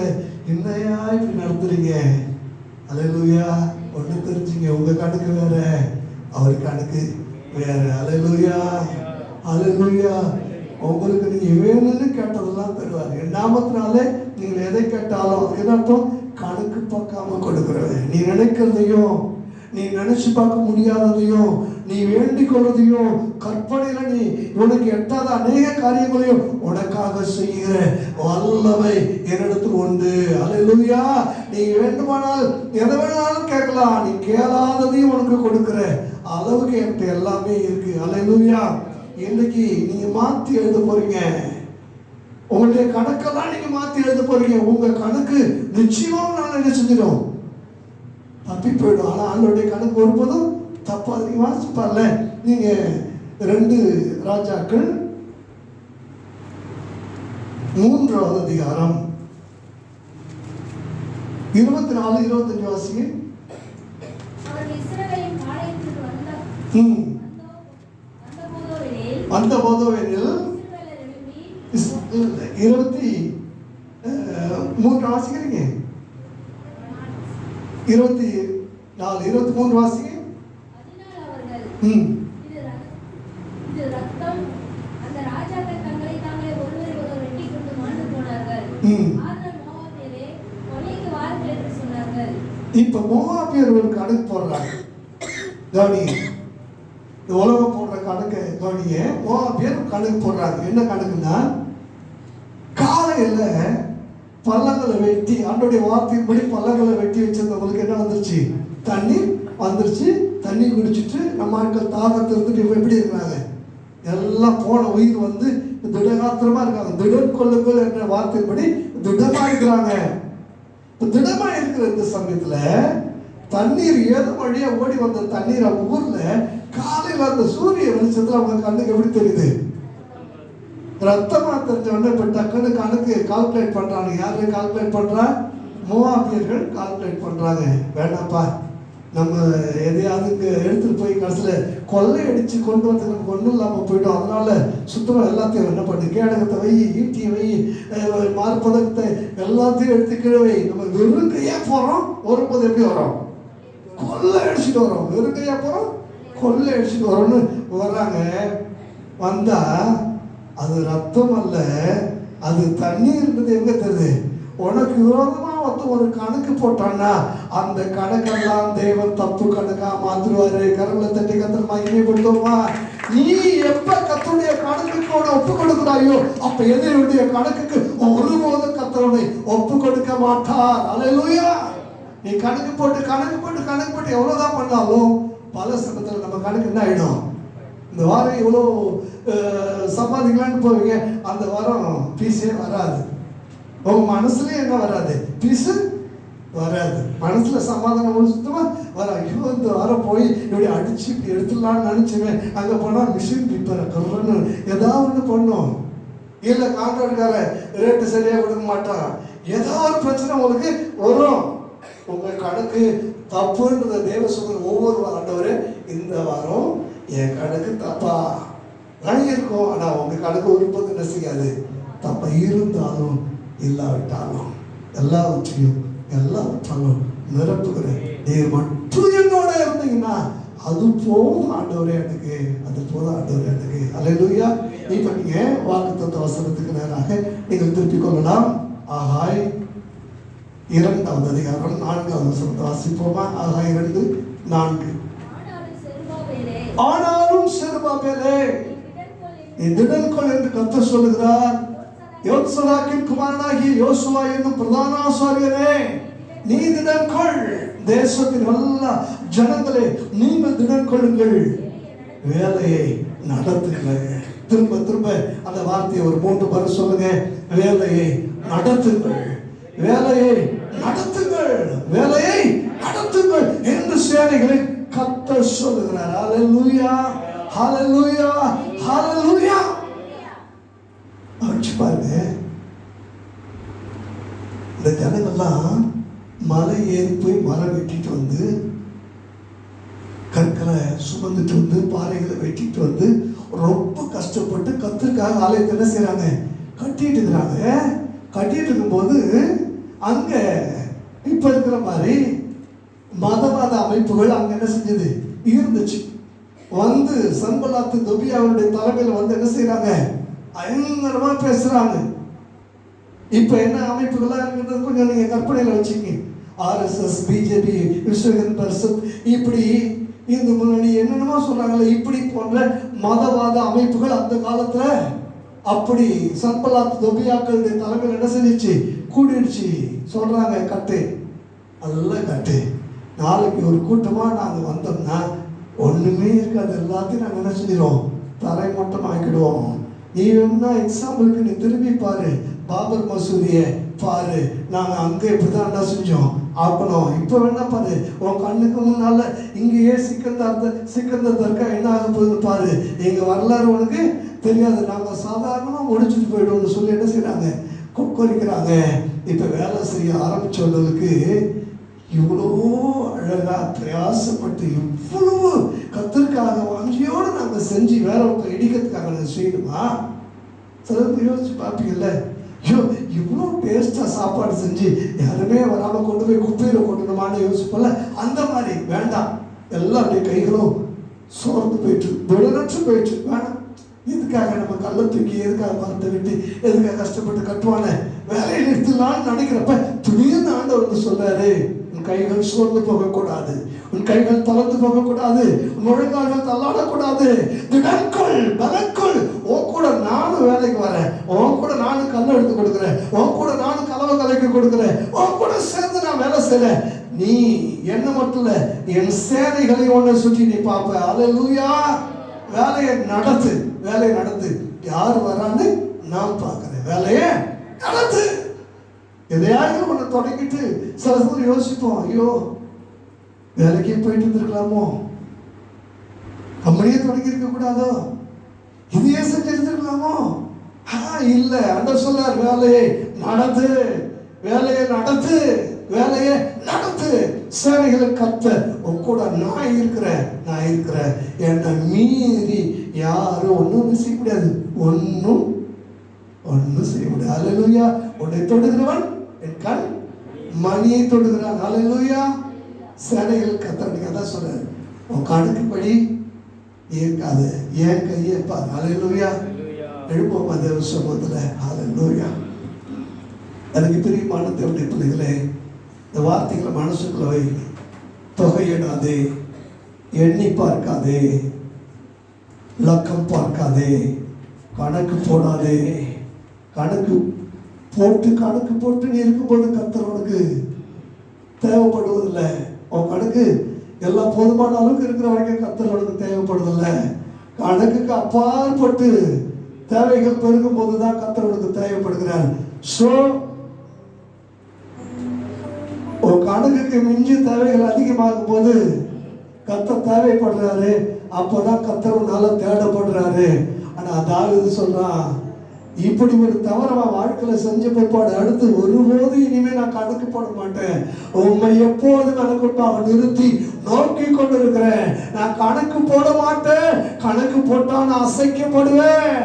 என்னையா இப்படி நடத்துறீங்க? அல்லேலூயா. ஒண்ணு தெரிஞ்சுங்க, உங்க கணக்கு வேற, அவர் கணக்கு வேற. அல்லேலூயா, அல்லேலூயா. உங்களுக்கு நீங்க வேணும்னு கேட்டதெல்லாம் தருவாரு. என் நாமத்தினாலே நீங்கள் எதை கேட்டாலும் அதுக்கு என்ன அர்த்தம்? கணக்கு பார்க்காம கொடுக்கிறவன். நீ நினைக்கிறதையும் நீ நினைச்சு பார்க்க முடியாததையும் நீ வேண்டிக் கொள்வதையும் கற்பனையில நீ உனக்கு எட்டாத அநேக காரியங்களையும் உனக்காக செய்கிற வல்லமை என்னிடத்தில் உண்டு. அல்லேலூயா. நீ வேண்டுமானால் எதை வேணாலும் கேட்கலாம். நீ கேளாததையும் உனக்கு கொடுக்கிற அளவுக்கு என்கிட்ட எல்லாமே இருக்கு. அல்லேலூயா. இன்னைக்கு நீங்க மாத்தி எழுத போறீங்க. உங்களுடைய கணக்கெல்லாம் நீங்க மாத்தி எழுத போறீங்க. உங்க கணக்கு நிச்சயமா நான் என்ன செஞ்சிடும், தப்பி போயிடும். ஆனா ஆண்டவருடைய கணக்கு ஒருபோதும் தப்பாது. நீங்க வாசிப்பார்ல, நீங்க 2 ராஜாக்கள் 3வது அதிகாரம் 24-25 வாசிங்க. அந்த போதோவெனில் 23 வாசிக்கிறீங்க. 24-23 வாசிங்க. இப்ப மோவாபியர் ஒரு கணக்கு போடுறாங்க. கவனிங்க, இந்த உலகம் போடுற கணக்கு கவனிங்க. மோவாபியர் கணக்கு போடுறாங்க. என்ன கணக்குன்னா, காலையில பள்ளங்களை வெட்டி, ஆண்டோடைய வார்த்தையின்படி பள்ளங்களை வெட்டி வச்சிருந்தவங்களுக்கு என்ன வந்துருச்சு, தண்ணீர் வந்துருச்சு. தண்ணி குடிச்சிட்டு நம்ம ஆட்கள் தாகத்தை இருந்துட்டு இப்ப எப்படி இருக்கிறாங்க, எல்லாம் போன உயிர் வந்து திடகாத்திரமா இருக்காங்க. திடம் கொள்ளுங்கள் என்ற வார்த்தையின்படி திடமா இருக்கிறாங்க. திடமா இருக்கிற இந்த சமயத்துல தண்ணீர் ஏதோ வழியா ஓடி வந்த தண்ணீர் அவங்க ஊர்ல காலையில அந்த சூரிய வெளிச்சத்துல அவங்க கண்ணுக்கு எப்படி தெரியுது, ரத்தமா தெரிஞ்ச உடனே இப்ப டக்குன்னு கணக்கு கால்குலேட் பண்றாங்க. யாரு கால்குலேட் பண்றா? மோவாபியர்கள் கால்குலேட் பண்றாங்க. வேண்டாப்பா, நம்ம எதையாவது எடுத்துட்டு போய் கடைசியில் கொள்ளை அடிச்சு கொண்டு வந்து நமக்கு ஒன்றும் இல்லாமல் போயிட்டோம். அதனால சுத்தமாக எல்லாத்தையும் என்ன பண்ணு, கேடகத்தை வை, ஈட்டியை வை, மார்பதத்தை எல்லாத்தையும் எடுத்து கீழே வை. நம்ம வெறும் கையா போறோம், வரும்போது எப்படி வரோம், கொள்ளை அடிச்சுட்டு வரோம். வெறும் கையா போறோம், கொள்ளை அடிச்சுட்டு வரோம்னு வர்றாங்க. வந்தா அது ரத்தம் அல்ல, அது தண்ணீர்ன்றது எங்க தெரியுது, உனக்கு விரோதமா வந்து ஒரு கணக்கு போட்டான்னா அந்த கணக்கெல்லாம் தேவன் தப்பு கணக்கா மாத்துருவாரு. கரங்களை தட்டி கத்தர் மகிமைப்படுத்துமா. நீ எப்ப கத்தருடைய கணக்குக்கு ஒப்பு கொடுக்கிறாயோ அப்ப எதிரியுடைய கணக்குக்கு ஒருபோதும் கத்தருடைய ஒப்பு கொடுக்க மாட்டார். அல்லேலூயா. நீ கணக்கு போட்டு எவ்வளவுதான் பண்ணாலும் பல சமயத்துல நம்ம கணக்கு என்ன ஆயிடும், இந்த வாரம் இவ்வளோ சம்பாதிக்கலான்னு போவீங்க, அந்த வாரம் பீஸே வராது. உங்க மனசுலயே என்ன வராது, பீஸு வராது. மனசுல சமாதானம் சுத்தமா வராது. இந்த வாரம் போய் இப்படி அடிச்சு இப்படி எடுத்துடலான்னு நினைச்சுவேன். அங்க போனா மிஷின் ரிப்பேர் கருன்னு ஏதாவது ஒண்ணு பண்ணும். இல்ல கான்ட்ராக்ட்கார ரேட்டு சரியா கொடுக்க மாட்டான். ஏதாவது ஒரு பிரச்சனை உங்களுக்கு வரும். உங்க கணக்கு தப்புன்றத தேவ சொல்ற ஒவ்வொரு ஆண்டவரே, இந்த வாரம் என் கணக்கு தப்பா நான் இருக்கும், ஆனா உங்க கணக்கு ஒருபோது என்ன செய்யாது, தப்பா இருந்தாலும் இல்லாவிட்டாலும் எல்லாவற்றையும் நிரப்புகிறேன். நீர் மட்டும் என்னோட இருந்தீங்கன்னா அது போதும் ஆண்டவரே எனக்கு, அது போதும் ஆண்டவரே எனக்கு. அல்லேலூயா. இப்ப நீங்க வாக்குத்தத்த வசனத்துக்கு நேராக நீங்கள் திருப்பிக் கொள்ளலாம். ஆகாய் 2வது அதிகாரம் 4வது வசனத்தை வாசிப்போமா? ஆகாய் 2:4. ஆனாலும் செருபாபேலே நீ திடன் கொள் என்று கர்த்தர் சொல்லுகிறார். யோத்சதாக்கின் குமாரனாகிய யோசுவா என்னும் பிரதான ஆசாரியரே, நீ திடன் கொள். தேசத்தின் எல்லா ஜனங்களே நீங்கள் திடன் கொள்ளுங்கள், வேலையை நடத்துங்கள். திரும்ப திரும்ப அந்த வார்த்தையை ஒரு 3 முறை சொல்லுங்க. வேலையை நடத்துங்கள், வேலையை நடத்துங்கள், வேலையை நடத்துங்கள் என்று சேனைகளில் கர்த்தர் சொல்லுகிறார். ஹல்லேலூயா, ஹல்லேலூயா, ஹல்லேலூயா. பாருங்க, இந்த ஜனங்கள்லாம் மலை ஏறி போய் மரம் வெட்டிட்டு வந்து, கற்களை சுமந்துட்டு வந்து, பாறைகளை வெட்டிட்டு வந்து ரொம்ப கஷ்டப்பட்டு கர்த்தருக்காக ஆலயத்தை என்ன செய்யறாங்க, கட்டிட்டு இருக்கிறாங்க. கட்டிட்டு இருக்கும்போது அங்க இப்ப இருக்கிற மாதிரி மதவாத அமைப்புகள் அங்க என்ன செஞ்சது இருந்துச்சு. வந்து சன்பலாத்து தொபியாவுடைய தலைமையில வந்து என்ன செய்யறாங்க, பயங்கரமா பேசுறாங்க. இப்ப என்ன அமைப்புகளா இருக்குன்றது கொஞ்சம் நீங்க கற்பனையில வச்சுக்கீங்க. RSS, BJP, விஸ்வகன் பரிஷத், இப்படி இந்து முன்னணி என்னென்னமோ சொல்றாங்கல்ல, இப்படி போன்ற மதவாத அமைப்புகள் அந்த காலத்துல அப்படி சன்பலாத் தொபியாக்களுடைய தலைமையில் என்ன செஞ்சிச்சு, கூடிடுச்சு. சொல்றாங்க கட்டு, நல்ல கட்டு. நாளைக்கு ஒரு கூட்டமா நாங்க வந்தோம்னா ஒண்ணுமே இருக்காது, எல்லாத்தையும் நாங்க என்ன செஞ்சிடும், தரை மட்டும் ஆக்கிடுவோம். நீ வேணா எக்ஸாம்பிளுக்கு நீ திரும்பி பாரு, பாபர் மசூதியை பாரு, நாங்க அங்க இப்படிதான் என்ன செஞ்சோம், ஆக்கணும். இப்ப வேணா பாரு, உன் கண்ணுக்கு முன்னால இங்கேயே சிக்கந்தர் தர்கா என்ன ஆக போகுதுன்னு பாரு. எங்க வரலாறு உனக்கு தெரியாது, நாங்க சாதாரணமா முடிச்சுட்டு போயிடுவோம்னு சொல்லி என்ன செய்யறாங்க, கொக்கரிக்கிறாங்க. இப்ப வேலை செய்ய ஆரம்பிச்சவங்களுக்கு இவ்வளோ அழகா பிரயாசப்பட்டு இவ்வளவு கத்திற்காக வாஞ்சியோடு நாங்க செஞ்சு வேற ஒருத்தர் இடிக்கிறதுக்காக நாங்கள் செய்யணுமா? சிலருக்கு யோசிச்சு பார்ப்பீங்கல்ல, ஐயோ இவ்வளோ டேஸ்டா சாப்பாடு செஞ்சு யாருமே வராம கொண்டு போய் குப்பையில கொண்டுணுமான்னு யோசிப்போம்ல, அந்த மாதிரி வேண்டாம். எல்லாருடைய கைகளும் சோர்ந்து போயிட்டு விடனற்று போயிட்டு வேணாம். எதுக்காக நம்ம கல்லை தூக்கி, எதுக்காக மரத்தை விட்டு, எதுக்காக கஷ்டப்பட்டு கட்டுவான வேலையை நிறுத்தலான்னு நினைக்கிறப்ப திடீர்னு ஆண்டவர் வந்து சொல்றாரு, உன் கைகள் சோர்ந்து போகக்கூடாது, உன் கைகள் தளர்ந்து போகக்கூடாது, உன் முழங்கால்கள் தள்ளாடக்கூடாது, திடன்கொள் பலன்கொள். உன் கூட நானும் வேலைக்கு வரேன், உன் கூட நானும் கல்லை எடுத்து கொடுக்குறேன், உன் கூட நானும் கலவை கலைக்கு கொடுக்குறேன், உன் கூட சேர்ந்து நான் வேலை செய்றேன். நீ என்ன மட்டும் இல்ல, என் சேனைகளை ஒன்றை சுற்றி நீ பார்ப்ப. அல்லேலூயா. வேலையை நடத்து, வேலையை நடத்து. யார் வரான்னு நான் பார்க்கிறேன், வேலையை நடத்து. எதையாவது ஒன்று தொடங்கிட்டு சில பேர் யோசிப்போம், ஐயோ வேலைக்கே போயிட்டு இருந்திருக்கலாமோ, கம்பெனியே தொடங்கி இருக்க கூடாதோ, இதையே செஞ்சு இருந்திருக்கலாமோ. இல்ல, ஆண்டவர் சொல்றார், வேலையை நடத்து, வேலையை நடத்து, வேலையை நடத்து. சேவைகளை கத்த உன் கூட நான் இருக்கிறேன், நான் இருக்கிறேன். என்னை மீறி யாரும் ஒன்றும் செய்ய முடியாது, ஒன்றும் செய்ய முடியாது. அல்லேலூயா. உன்னை தொடுகிறவன் என் கண் மணியை தொடுகிறான். அல்லேலூயா. சேனைகள் கத்தரனுக்கு அதான் சொல்றாரு, உன் கணக்குப்படி ஏற்காது, ஏன் கையை பாரு. அல்லேலூயா. எழுப்போமா தேவ சமூகத்துல. அல்லேலூயா. எனக்கு பிரியமான தேவனுடைய பிள்ளைகளே, இந்த வார்த்தைகளை மனசுக்குள்ள வை. தொகையிடாதே, எண்ணி பார்க்காதே, லக்கம் பார்க்காதே, கணக்கு போடாதே. கணக்கு போட்டு நீ இருக்கும்போது கர்த்தர் உனக்கு தேவைப்படுவதில்லை. உன் கணக்கு எல்லாம் போதுமான அளவுக்கு இருக்கிற வரைக்கும் கர்த்தர் உனக்கு தேவைப்படுவதில்லை. கணக்குக்கு அப்பாற்பட்டு தேவைகள் பெருகும் போதுதான் கர்த்தர் உனக்கு தேவைப்படுகிறார். ஸோ உன் கணக்குக்கு மிஞ்சி தேவைகள் அதிகமாகும் போது கர்த்தர் தேவைப்படுறாரு, அப்பதான் கர்த்தர் உன்னால தேடப்படுறாரு. ஆனா தாவீது சொல்றான், இப்படி ஒரு தவற வாழ்க்கையில செஞ்ச பிற்பாடு அடுத்து ஒருபோது இனிமே நான் கணக்கு போட மாட்டேன். உண்மை எப்போது கணக்குப்பாக நிறுத்தி நோக்கி கொண்டு இருக்கிறேன். நான் கணக்கு போட மாட்டேன். கணக்கு போட்டா நான் அசைக்கப்படுவேன்.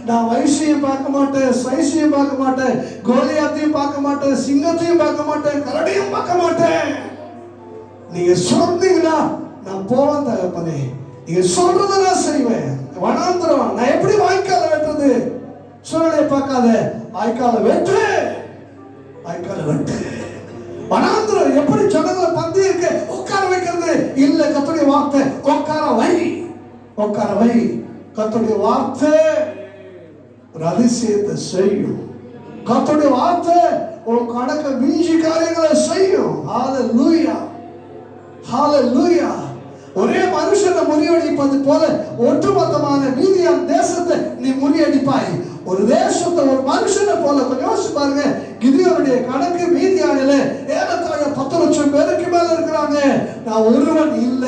நான் வயசையும் பார்க்க மாட்டேன், சைஸையும் பார்க்க மாட்டேன், கோலியாத்தையும் பார்க்க மாட்டேன், சிங்கத்தையும் பார்க்க மாட்டேன், கரடியும் பார்க்க மாட்டேன். நீங்க சொன்னீங்கன்னா நான் போவேன் தகப்பனே, நீங்க சொல்றதை நான் செய்வேன். வனாந்திரம் நான் எப்படி வாய்க்கால வெட்டுறது, சூழலை பார்க்காத, வாய்க்கால வெட்டு, வாய்க்கால வெட்டு. வனாந்திரம் எப்படி ஜனங்களை பந்தி இருக்கு உட்கார வைக்கிறது இல்ல, கர்த்தருடைய வார்த்தை உட்கார வை, உட்கார வை. கர்த்தருடைய வார்த்தை ஒரு அதிசயத்தை செய்யும். கர்த்தருடைய வார்த்தை உன் கணக்க மிஞ்சி காரியங்களை செய்யும். ஹalleluya, ஹalleluya. ஒரே மனுஷனை முறியடிப்பது போல ஒட்டுமொத்தமான மீதியான் தேசத்தை நீ முறியடிப்பாய். ஒரு தேசத்தை ஒரு மனுஷனை போல கொஞ்சம் யோசிச்சு பாருங்க. கிதியோனுடைய கணக்கு மீதியானில ஏறத்தாழ 10 லட்சம் பேருக்கு மேல இருக்கிறாங்க. நான் ஒருவன் இல்ல,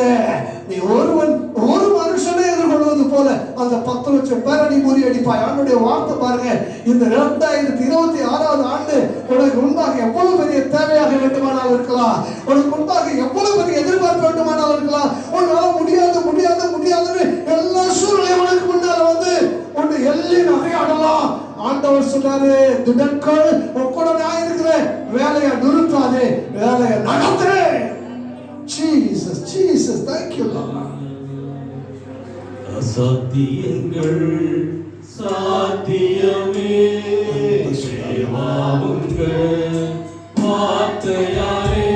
நீ ஒருவன் ஒரு மனுஷனை எதிர்கொள்வது போல அந்த 10 லட்சம் பேரை நீ முறியடிப்பாய். ஆண்டுடைய வார்த்தை பாருங்க. இந்த 2026 ஆண்டு உனக்கு முன்பாக எவ்வளவு பெரிய தேவையாக வேண்டுமானால் இருக்கலாம், உனக்கு முன்பாக எவ்வளவு பெரிய எதிர்பார்ப்பு வேண்டுமானால் இருக்கலாம். உன்னால முடியாது முடியாது முடியாதுன்னு எல்லா சூழ்நிலையும் உனக்கு முன்னால வந்து உன்னை எள்ளி நகையாடலாம். ஆண்டவர் சொல்றாரு, திடன்கள் உட்கூட நான் இருக்கிறேன், வேலையை நிறுத்தாதே, வேலையை நடத்து. Jesus, Jesus, thank you Lord. அசாத்தியங்கள் சாத்தியமே, தேவாவுங்கள் வார்த்தையாலே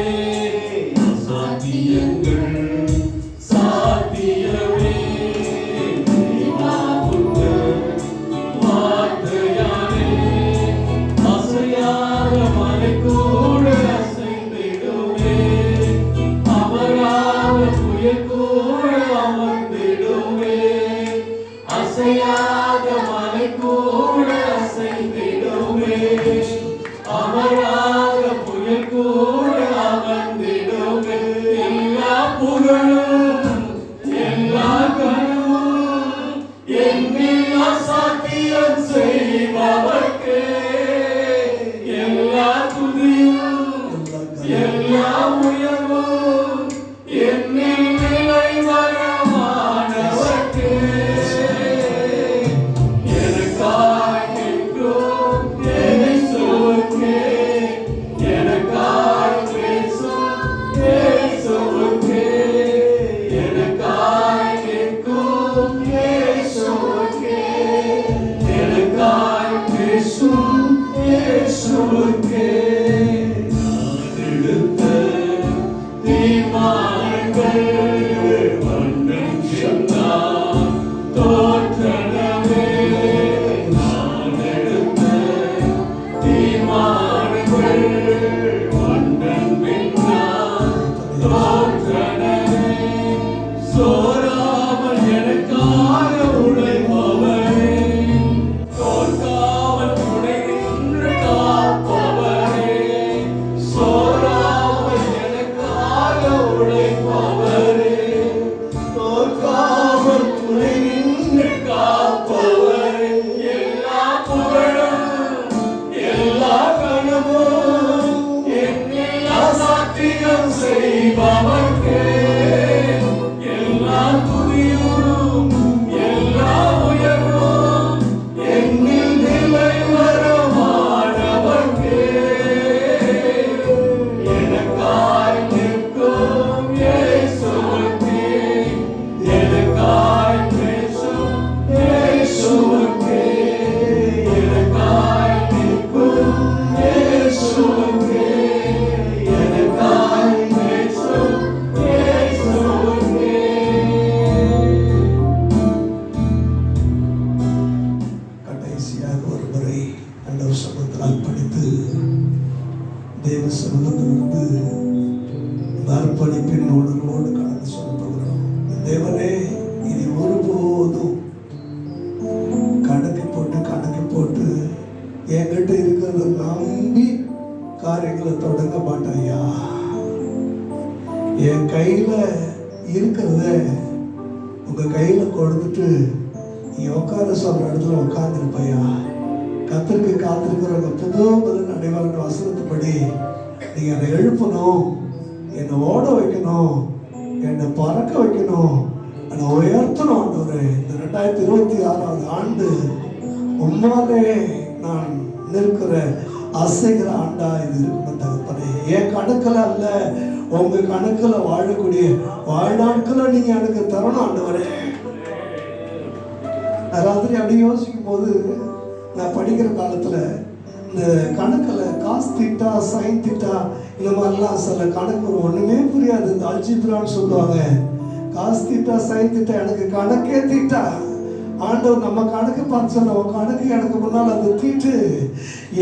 ஆண்டவர் நம்ம கணக்கு பார்த்து சொன்ன கணக்கு எனக்கு முன்னால் அது தீட்டு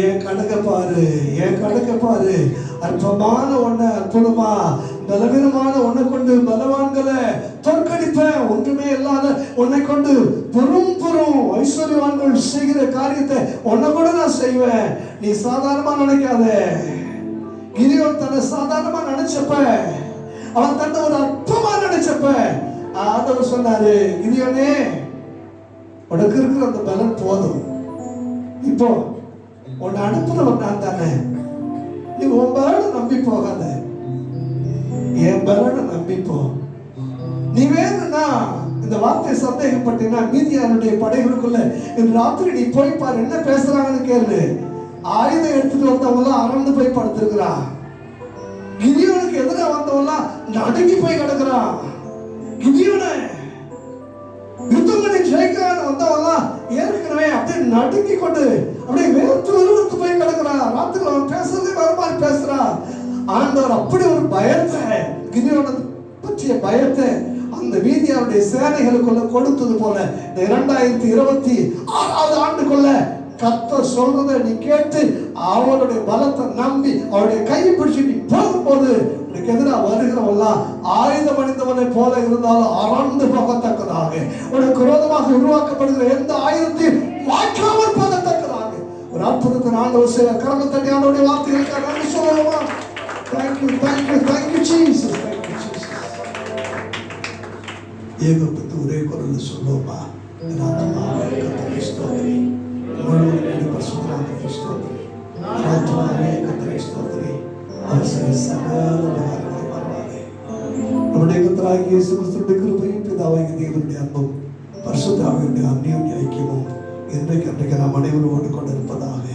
என் கணக்கை பாரு, என் கணக்கை பாரு. அற்பமான ஒண்ணு அற்புதமா, பலவீனமான ஒன்னை கொண்டு பலவான்களை தோற்கடிப்பேன். ஒன்றுமே இல்லாத உன்னை கொண்டு பெரும் ஐஸ்வர்யவான்கள் செய்கிற காரியத்தை உன்னை கூட நான் செய்வேன். நீ சாதாரணமா நினைக்காத. கிதியோன் தன்னை சாதாரணமா நினைச்சப்ப, அவன் தன்னை ஒரு அற்பமா நினைச்சப்ப ஆண்டவர் சொன்னாரு, கிதியோனே உனக்கு இருக்கிற அந்த பலன் போதும், இப்போ உன்னை அனுப்புறவன் நான் தானே, நீ உன் பலனை நம்பி போகாத, என் பலனை நம்பி போ. நீ வேணும்னா இந்த வார்த்தையை சந்தேகப்பட்டீங்கன்னா மீதியானுடைய படைகளுக்குள்ள இந்த ராத்திரி நீ போய் பாரு, என்ன பேசுறாங்கன்னு கேளு. ஆயுதம் எடுத்துட்டு வந்தவங்களாம் அரண்டு போய் படுத்திருக்கிறான். கிதியோனுக்கு எதிராக வந்தவங்களாம் நடுங்கி போய் கிடக்குறான். கிதியோனை யுத்தம் பண்ணி ஜெயிக்கிறான்னு வந்தவங்களாம் ஏற்கனவே அப்படியே நடுங்கி கொண்டு அப்படியே வேர்த்து போய் கிடக்குறான். ராத்திரி அவன் பேசுறதே வர மாதிரி பேசுறான். ஆண்டவர் அப்படி ஒரு பயத்தை கிதியோனை பற்றிய பயத்தை அந்த மீதியாவுடைய சேனைகளுக்குள்ள கொடுத்தது போல இந்த 2026 ஆண்டுக்குள்ள கர்த்தர் சொல்றதை நீ கேட்டு அவனுடைய பலத்தை நம்பி அவருடைய கையை பிடிச்சு நீ போகும்போது உனக்கு எதிராக வருகிறவெல்லாம் ஆயுதம் அணிந்தவனை போல இருந்தாலும் அரண்டு போகத்தக்கதாக, உனக்கு விரோதமாக உருவாக்கப்படுகிற எந்த ஆயுதத்தையும் வாய்க்காமல் போகத்தக்கதாக ஒரு அற்புதத்தை ஆண்டவர் செய்வார். கரங்களை தட்டி அவருடைய வார்த்தைகளுக்கு நன்றி சொல்லுவோமா? Thank you thank you thank you Jesus, thank you Jesus. ஏகப்பட்டு ஒரே குரல் சொல்லுவோமா? கர்த்தரை ஸ்தோத்திரி, முழுவதும் பரிசுத்தராக ஸ்தோத்திரி, ஆத்மாவே கர்த்தரை ஸ்தோத்திரி, அவர் சகல உபகாரங்களை மறவாதே. நம்முடைய கர்த்தராகிய இயேசு கிறிஸ்துவின் கிருபையும் பிதாவாகிய தேவனுடைய அன்பும் பரிசுத்த ஆவியானவருடைய அந்யோன்ய ஐக்கியமும் இன்றைக்கு நாம் அனைவரோடு கொண்டிருப்பதாக.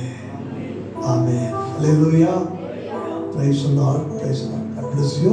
ஆமென். அல்லேலூயா. Praise the Lord. Praise the Lord. God bless you.